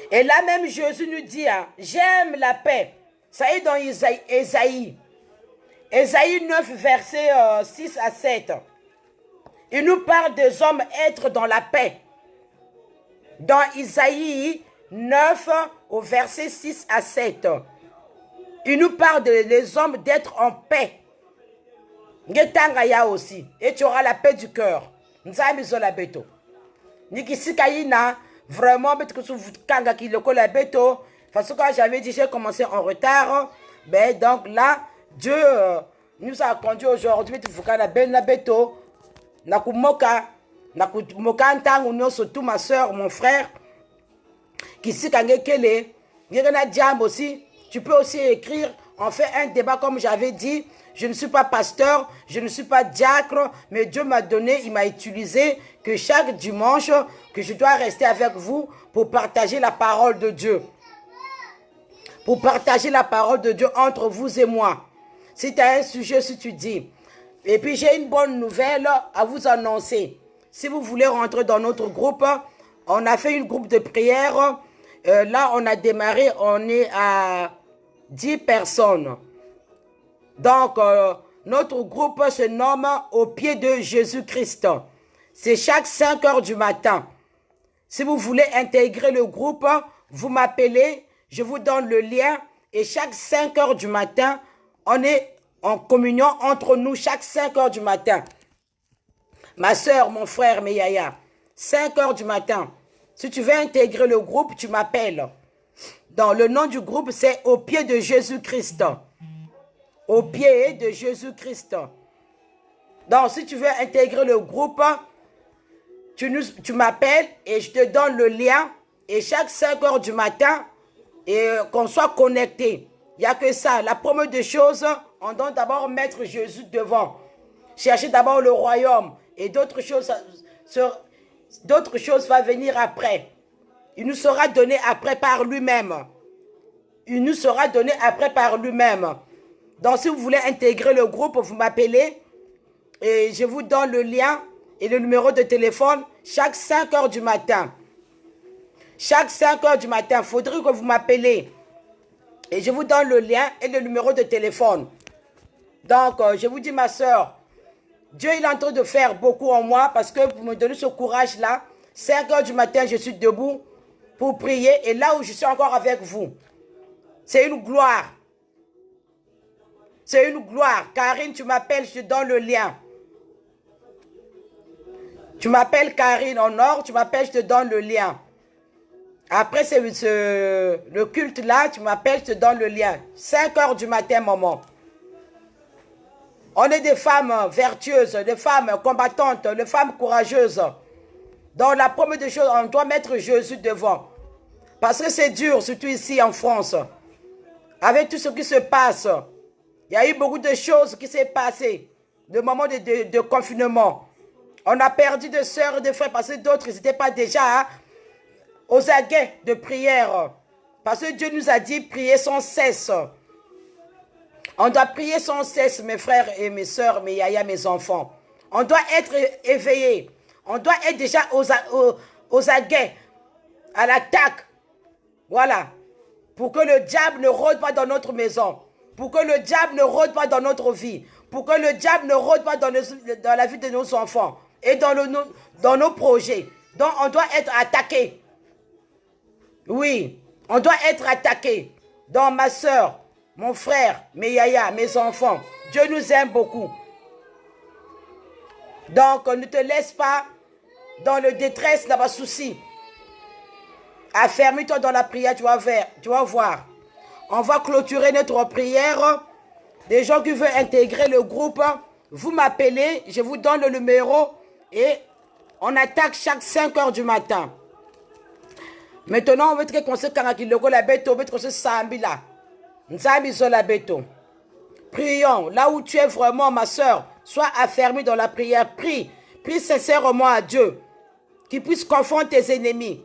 Et là même, Jésus nous dit, hein, j'aime la paix. Ça est dans Ésaïe. Ésaïe 9, verset 6 à 7. Il nous parle des hommes être dans la paix. Dans Isaïe 9, au verset 6 à 7. Il nous parle des hommes d'être en paix. Ngetangaya aussi. Et tu auras la paix du cœur. Nzamizola beto. Nikisikaïna, vraiment, kanga ki le la beto. Parce que quand j'avais dit, j'ai commencé en retard. Ben, donc là, Dieu nous a conduit aujourd'hui. Tu fais la belle beto. Nakumoka. Nakumoka ntang union surtout ma soeur, mon frère. Kisikanga kele. Ngena diam aussi. Tu peux aussi écrire. On fait un débat comme j'avais dit. Je ne suis pas pasteur, je ne suis pas diacre, mais Dieu m'a donné, il m'a utilisé que chaque dimanche, que je dois rester avec vous pour partager la parole de Dieu. Pour partager la parole de Dieu entre vous et moi. Si tu as un sujet, si tu dis. Et puis j'ai une bonne nouvelle à vous annoncer. Si vous voulez rentrer dans notre groupe, on a fait une groupe de prière. Là, on a démarré, on est à 10 personnes. Donc, notre groupe se nomme Au pied de Jésus-Christ. C'est chaque 5 heures du matin. Si vous voulez intégrer le groupe, vous m'appelez, je vous donne le lien. Et chaque 5 heures du matin, on est en communion entre nous chaque 5 heures du matin. Ma soeur, mon frère, mes yaya, 5 heures du matin. Si tu veux intégrer le groupe, tu m'appelles. Donc, le nom du groupe, c'est Au pied de Jésus-Christ. Au pied de Jésus-Christ. Donc, si tu veux intégrer le groupe, tu m'appelles et je te donne le lien. Et chaque 5 heures du matin, et qu'on soit connecté. Il n'y a que ça. La première des choses, on doit d'abord mettre Jésus devant. Chercher d'abord le royaume. Et d'autres choses vont venir après. Il nous sera donné après par lui-même. Il nous sera donné après par lui-même. Donc, si vous voulez intégrer le groupe, vous m'appelez et je vous donne le lien et le numéro de téléphone chaque 5 heures du matin. Chaque 5 heures du matin, il faudrait que vous m'appelez et je vous donne le lien et le numéro de téléphone. Donc, je vous dis, ma soeur, Dieu il est en train de faire beaucoup en moi parce que vous me donnez ce courage-là. 5 heures du matin, je suis debout pour prier et là où je suis encore avec vous, c'est une gloire. C'est une gloire. Karine, tu m'appelles, je te donne le lien. Tu m'appelles Karine en or, tu m'appelles, je te donne le lien. Après le culte là, tu m'appelles, je te donne le lien. 5 heures du matin, maman. On est des femmes vertueuses, des femmes combattantes, des femmes courageuses. Donc la première des choses, on doit mettre Jésus devant. Parce que c'est dur, surtout ici en France. Avec tout ce qui se passe. Il y a eu beaucoup de choses qui s'est passées. Le moment de confinement. On a perdu de sœurs et de frères parce que d'autres n'étaient pas déjà aux aguets de prière. Parce que Dieu nous a dit prier sans cesse. On doit prier sans cesse, mes frères et mes sœurs, mes yaya, mes enfants. On doit être éveillés. On doit être déjà aux aguets, à l'attaque. Voilà. Pour que le diable ne rôde pas dans notre maison. Pour que le diable ne rôde pas dans notre vie. Pour que le diable ne rôde pas dans la vie de nos enfants. Et dans nos projets. Donc on doit être attaqué. Oui, on doit être attaqué. Donc ma soeur, mon frère, mes yaya, mes enfants, Dieu nous aime beaucoup. Donc ne te laisse pas dans le détresse, dans le souci. Affermis-toi dans la prière, tu vas voir. On va clôturer notre prière. Des gens qui veulent intégrer le groupe, vous m'appelez, je vous donne le numéro et on attaque chaque 5 heures du matin. Maintenant, on veut que qu'on se kanaki le la beto, on veut que se sambi là. Nzambi la beto. Prions. Là où tu es vraiment, ma soeur, sois affermi dans la prière. Prie. Prie sincèrement à Dieu. Qu'il puisse confondre tes ennemis.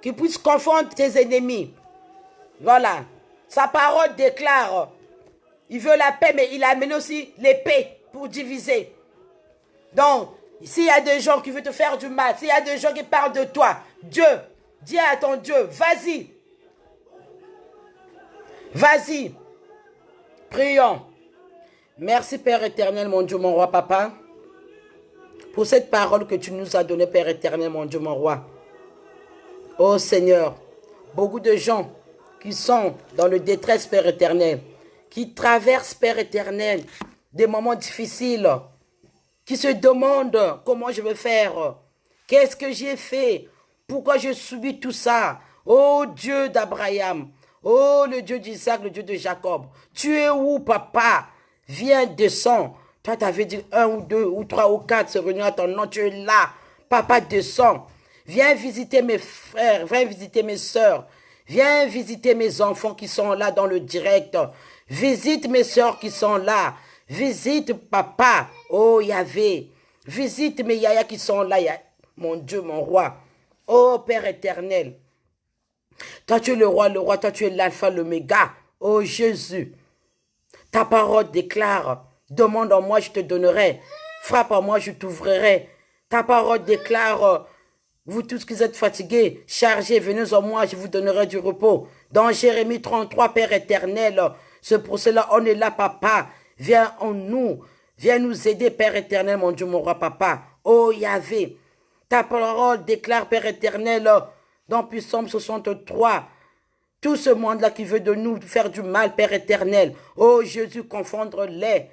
Qu'il puisse confondre tes ennemis. Voilà. Sa parole déclare. Il veut la paix, mais il amène aussi l'épée pour diviser. Donc, s'il y a des gens qui veulent te faire du mal, s'il y a des gens qui parlent de toi, Dieu, dis à ton Dieu, vas-y. Vas-y. Prions. Merci Père éternel, mon Dieu, mon roi, papa, pour cette parole que tu nous as donnée, Père éternel, mon Dieu, mon roi. Oh Seigneur, beaucoup de gens qui sont dans le détresse, Père éternel, qui traversent, Père éternel, des moments difficiles, qui se demandent comment je vais faire, qu'est-ce que j'ai fait, pourquoi je subis tout ça. Oh Dieu d'Abraham, oh le Dieu d'Isaac, le Dieu de Jacob, tu es où, papa? Viens, descends. Toi, tu avais dit 1 ou 2 ou 3 ou 4 se réunir à ton nom, tu es là. Papa, descends. Viens visiter mes frères, viens visiter mes sœurs, viens visiter mes enfants qui sont là dans le direct. Visite mes sœurs qui sont là. Visite papa, oh Yahvé. Visite mes yaya qui sont là, mon Dieu, mon roi. Oh Père éternel. Toi tu es le roi, toi tu es l'alpha, l'oméga. Oh Jésus. Ta parole déclare, demande en moi, je te donnerai. Frappe en moi, je t'ouvrirai. Ta parole déclare, vous tous qui êtes fatigués, chargés, venez en moi, je vous donnerai du repos. Dans Jérémie 33, Père éternel, c'est pour cela on est là, papa. Viens en nous, viens nous aider, Père éternel, mon Dieu, mon roi, papa. Oh Yahvé, ta parole déclare, Père éternel, dans Psaume 63, tout ce monde-là qui veut de nous faire du mal, Père éternel. Oh Jésus, confondre-les,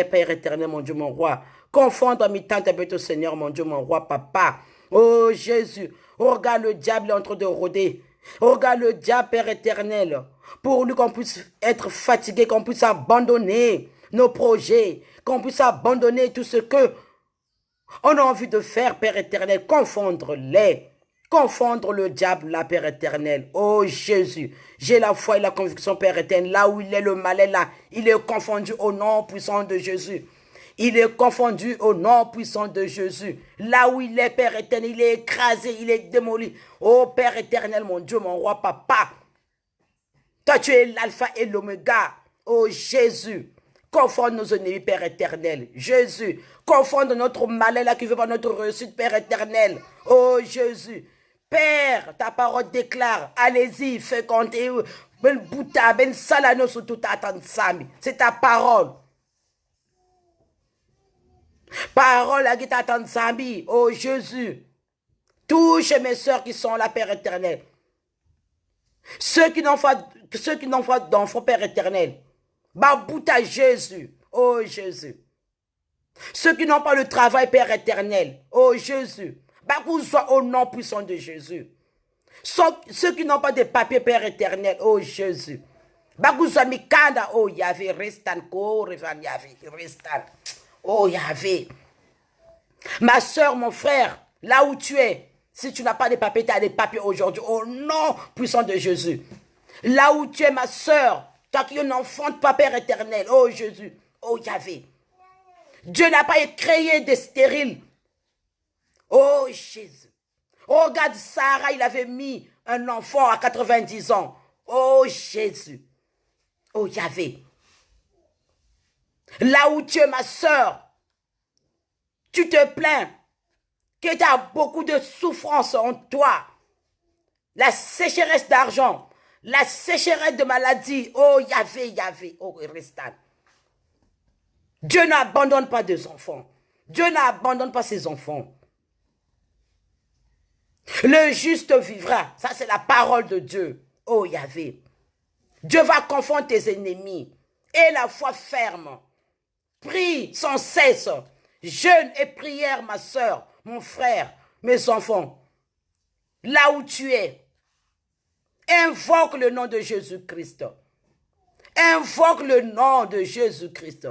Père éternel, mon Dieu, mon roi. Confondre mi tante avec au Seigneur, mon Dieu, mon roi, papa. Oh Jésus, regarde le diable est en train de rôder. Regarde le diable, Père éternel, pour nous qu'on puisse être fatigué, qu'on puisse abandonner nos projets, qu'on puisse abandonner tout ce que on a envie de faire, Père éternel, confondre-les. Confondre le diable, là, Père éternel. Oh Jésus, j'ai la foi et la conviction, Père éternel. Là où il est, le mal est là. Il est confondu au nom puissant de Jésus. Il est confondu au nom puissant de Jésus. Là où il est, Père éternel, il est écrasé, il est démoli. Oh Père éternel, mon Dieu, mon roi, papa. Toi, tu es l'alpha et l'oméga. Oh Jésus. Confonde nos ennemis, Père éternel. Jésus, confonde notre malheur là qui veut pas notre réussite, Père éternel. Oh Jésus. Père, ta parole déclare, allez-y, fécondez, ben bouta, ben salano sur tout sami. C'est ta parole. Parole à ta sami. Oh Jésus. Touche mes soeurs qui sont là, Père éternel. Ceux qui n'ont pas d'enfants, Père éternel. Babouta Jésus. Oh Jésus. Ceux qui n'ont pas le travail, Père éternel. Oh Jésus. Soit au nom puissant de Jésus. Ceux qui n'ont pas de papier, Père éternel. Oh Jésus. Soit mikanda. Oh Yahvé. Restan. Oh Restan. Oh Yahvé. Ma soeur, mon frère, là où tu es, si tu n'as pas de papiers, tu as des papiers aujourd'hui. Au nom puissant de Jésus. Là où tu es, ma soeur, toi qui n'enfantes pas, Père éternel. Oh Jésus. Oh Yahvé. Dieu n'a pas créé des stériles. Oh Jésus. Oh, regarde Sarah, il avait mis un enfant à 90 ans. Oh Jésus. Oh Yahvé. Là où tu es, ma soeur, tu te plains que tu as beaucoup de souffrance en toi. La sécheresse d'argent, la sécheresse de maladie. Oh Yahvé, Yahvé. Oh Restan. Dieu n'abandonne pas des enfants. Dieu n'abandonne pas ses enfants. Le juste vivra. Ça, c'est la parole de Dieu. Oh Yahvé. Dieu va confondre tes ennemis. Et la foi ferme. Prie sans cesse. Jeûne et prière, ma soeur, mon frère, mes enfants. Là où tu es. Invoque le nom de Jésus-Christ. Invoque le nom de Jésus-Christ.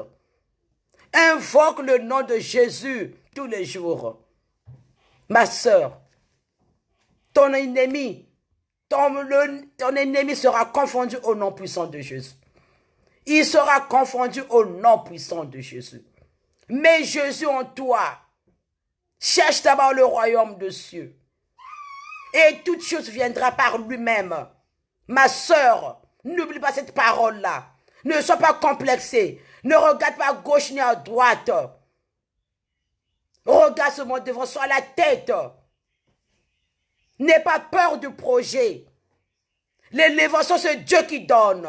Invoque le nom de Jésus tous les jours. Ma soeur, ton ennemi sera confondu au nom puissant de Jésus. Il sera confondu au nom puissant de Jésus. Mets Jésus en toi. Cherche d'abord le royaume de cieux. Et toute chose viendra par lui-même. Ma soeur, n'oublie pas cette parole-là. Ne sois pas complexé. Ne regarde pas à gauche ni à droite. Regarde ce monde devant soi la tête. N'aie pas peur du projet. L'élévation, c'est Dieu qui donne.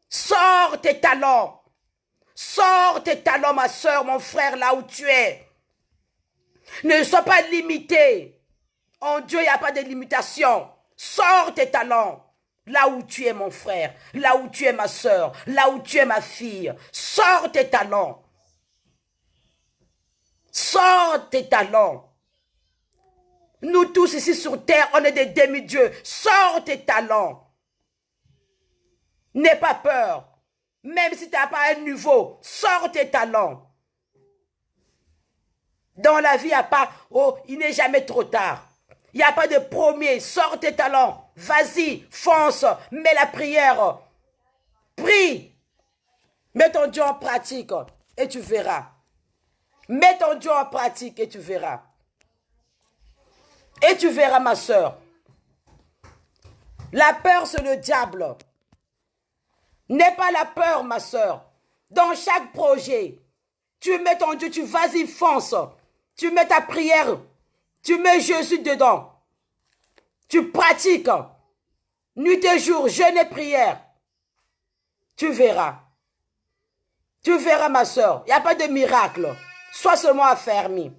Sors tes talents. Sors tes talents, ma soeur, mon frère, là où tu es. Ne sois pas limité. En Dieu, il n'y a pas de limitation. Sors tes talents. Là où tu es, mon frère. Là où tu es, ma soeur. Là où tu es, ma fille. Sors tes talents. Sors tes talents. Nous tous ici sur terre, on est des demi-dieux. Sors tes talents. N'aie pas peur. Même si tu n'as pas un niveau, sors tes talents. Dans la vie, il n'y a pas, oh, il n'est jamais trop tard. Il n'y a pas de premier, sors tes talents. Vas-y, fonce, mets la prière. Prie. Mets ton Dieu en pratique et tu verras. Mets ton Dieu en pratique et tu verras. Et tu verras, ma soeur. La peur, c'est le diable. N'aie pas la peur, ma soeur. Dans chaque projet, tu mets ton Dieu, tu vas-y, fonce. Tu mets ta prière. Tu mets Jésus dedans. Tu pratiques. Nuit et jour, jeûne et prière. Tu verras. Tu verras, ma soeur. Il n'y a pas de miracle. Sois seulement affermi.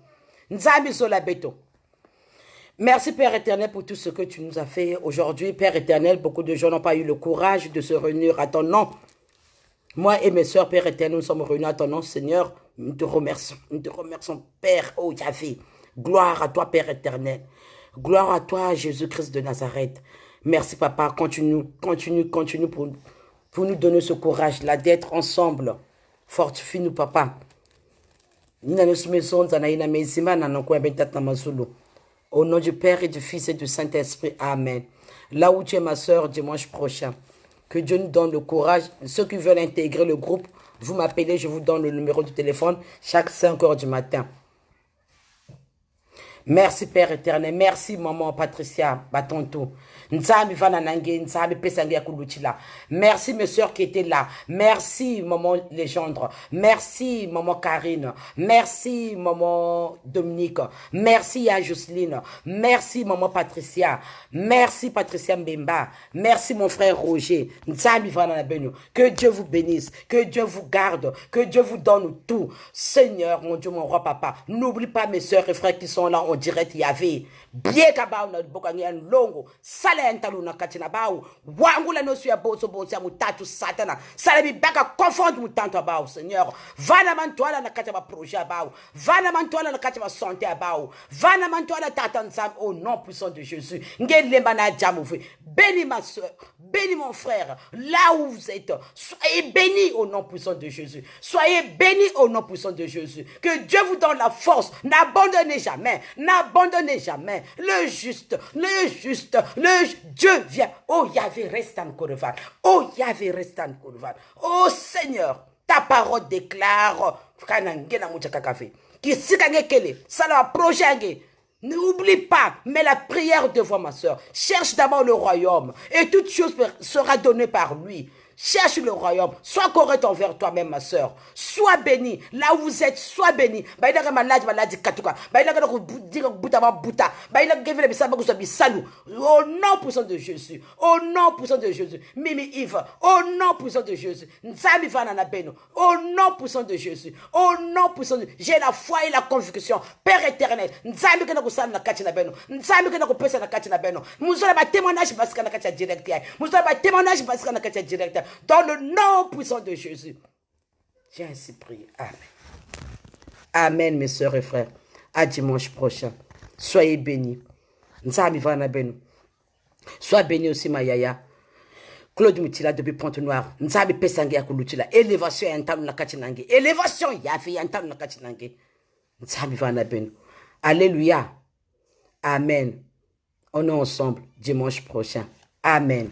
Nzambi Solabeto. Merci, Père éternel, pour tout ce que tu nous as fait aujourd'hui. Père éternel, beaucoup de gens n'ont pas eu le courage de se réunir à ton nom. Moi et mes soeurs, Père éternel, nous sommes réunis à ton nom, Seigneur. Nous te remercions. Nous te remercions, Père. Oh, Yahvé. Gloire à toi, Père éternel. Gloire à toi, Jésus-Christ de Nazareth. Merci, Papa. Continue pour nous donner ce courage-là d'être ensemble. Fortifie-nous, Papa. Au nom du Père et du Fils et du Saint-Esprit. Amen. Là où tu es, ma soeur, dimanche prochain, que Dieu nous donne le courage. Ceux qui veulent intégrer le groupe, vous m'appelez, je vous donne le numéro de téléphone chaque 5 heures du matin. Merci, Père éternel. Merci, maman Patricia Batonto. Merci, mes soeurs qui étaient là. Merci, maman Légendre. Merci, maman Karine. Merci, maman Dominique. Merci à Jocelyne. Merci, maman Patricia. Merci, Patricia Mbemba. Merci, mon frère Roger. Que Dieu vous bénisse. Que Dieu vous garde. Que Dieu vous donne tout. Seigneur, mon Dieu, mon roi papa. N'oublie pas mes soeurs et frères qui sont là en direct. Il y avait bien kabao na bokani ya longo sala entalu na katina bao wangu la nosu ya boso ya mutatu satana sala bibaka confondre mutanto bao Seigneur vana mantoala na katina projet bao vana mantoala na katina santé bao vana mantoala tata nsam au nom puissant de Jésus ngelemba na jamouvé bénis ma soeur bénis mon frère là où vous êtes soyez bénis au nom puissant de Jésus soyez bénis au nom puissant de Jésus que Dieu vous donne la force n'abandonnez jamais n'abandonnez jamais. Le juste, Dieu vient. Oh Yahvé, reste en Korvan. Oh Yahvé, reste en Korvan. Oh Seigneur, ta parole déclare qui n'oublie pas, mais la prière devant ma soeur. Cherche d'abord le royaume et toute chose sera donnée par lui. Cherche le royaume. Sois correct envers toi-même, ma soeur. Sois béni. Là où vous êtes, sois béni. Au nom puissant de Jésus. Au nom puissant de Jésus. Mimi Yves. Au nom puissant de Jésus. Au nom puissant de Jésus. Au nom puissant de Jésus. J'ai la foi et la conviction. Père éternel. Dans le nom puissant de Jésus. J'ai ainsi prié. Amen. Amen, mes soeurs et frères. À dimanche prochain. Soyez bénis. Sois béni aussi, ma yaya. Claude Moutila depuis Pointe-Noire. Élévation élévation Alléluia. Amen. On est ensemble dimanche prochain. Amen.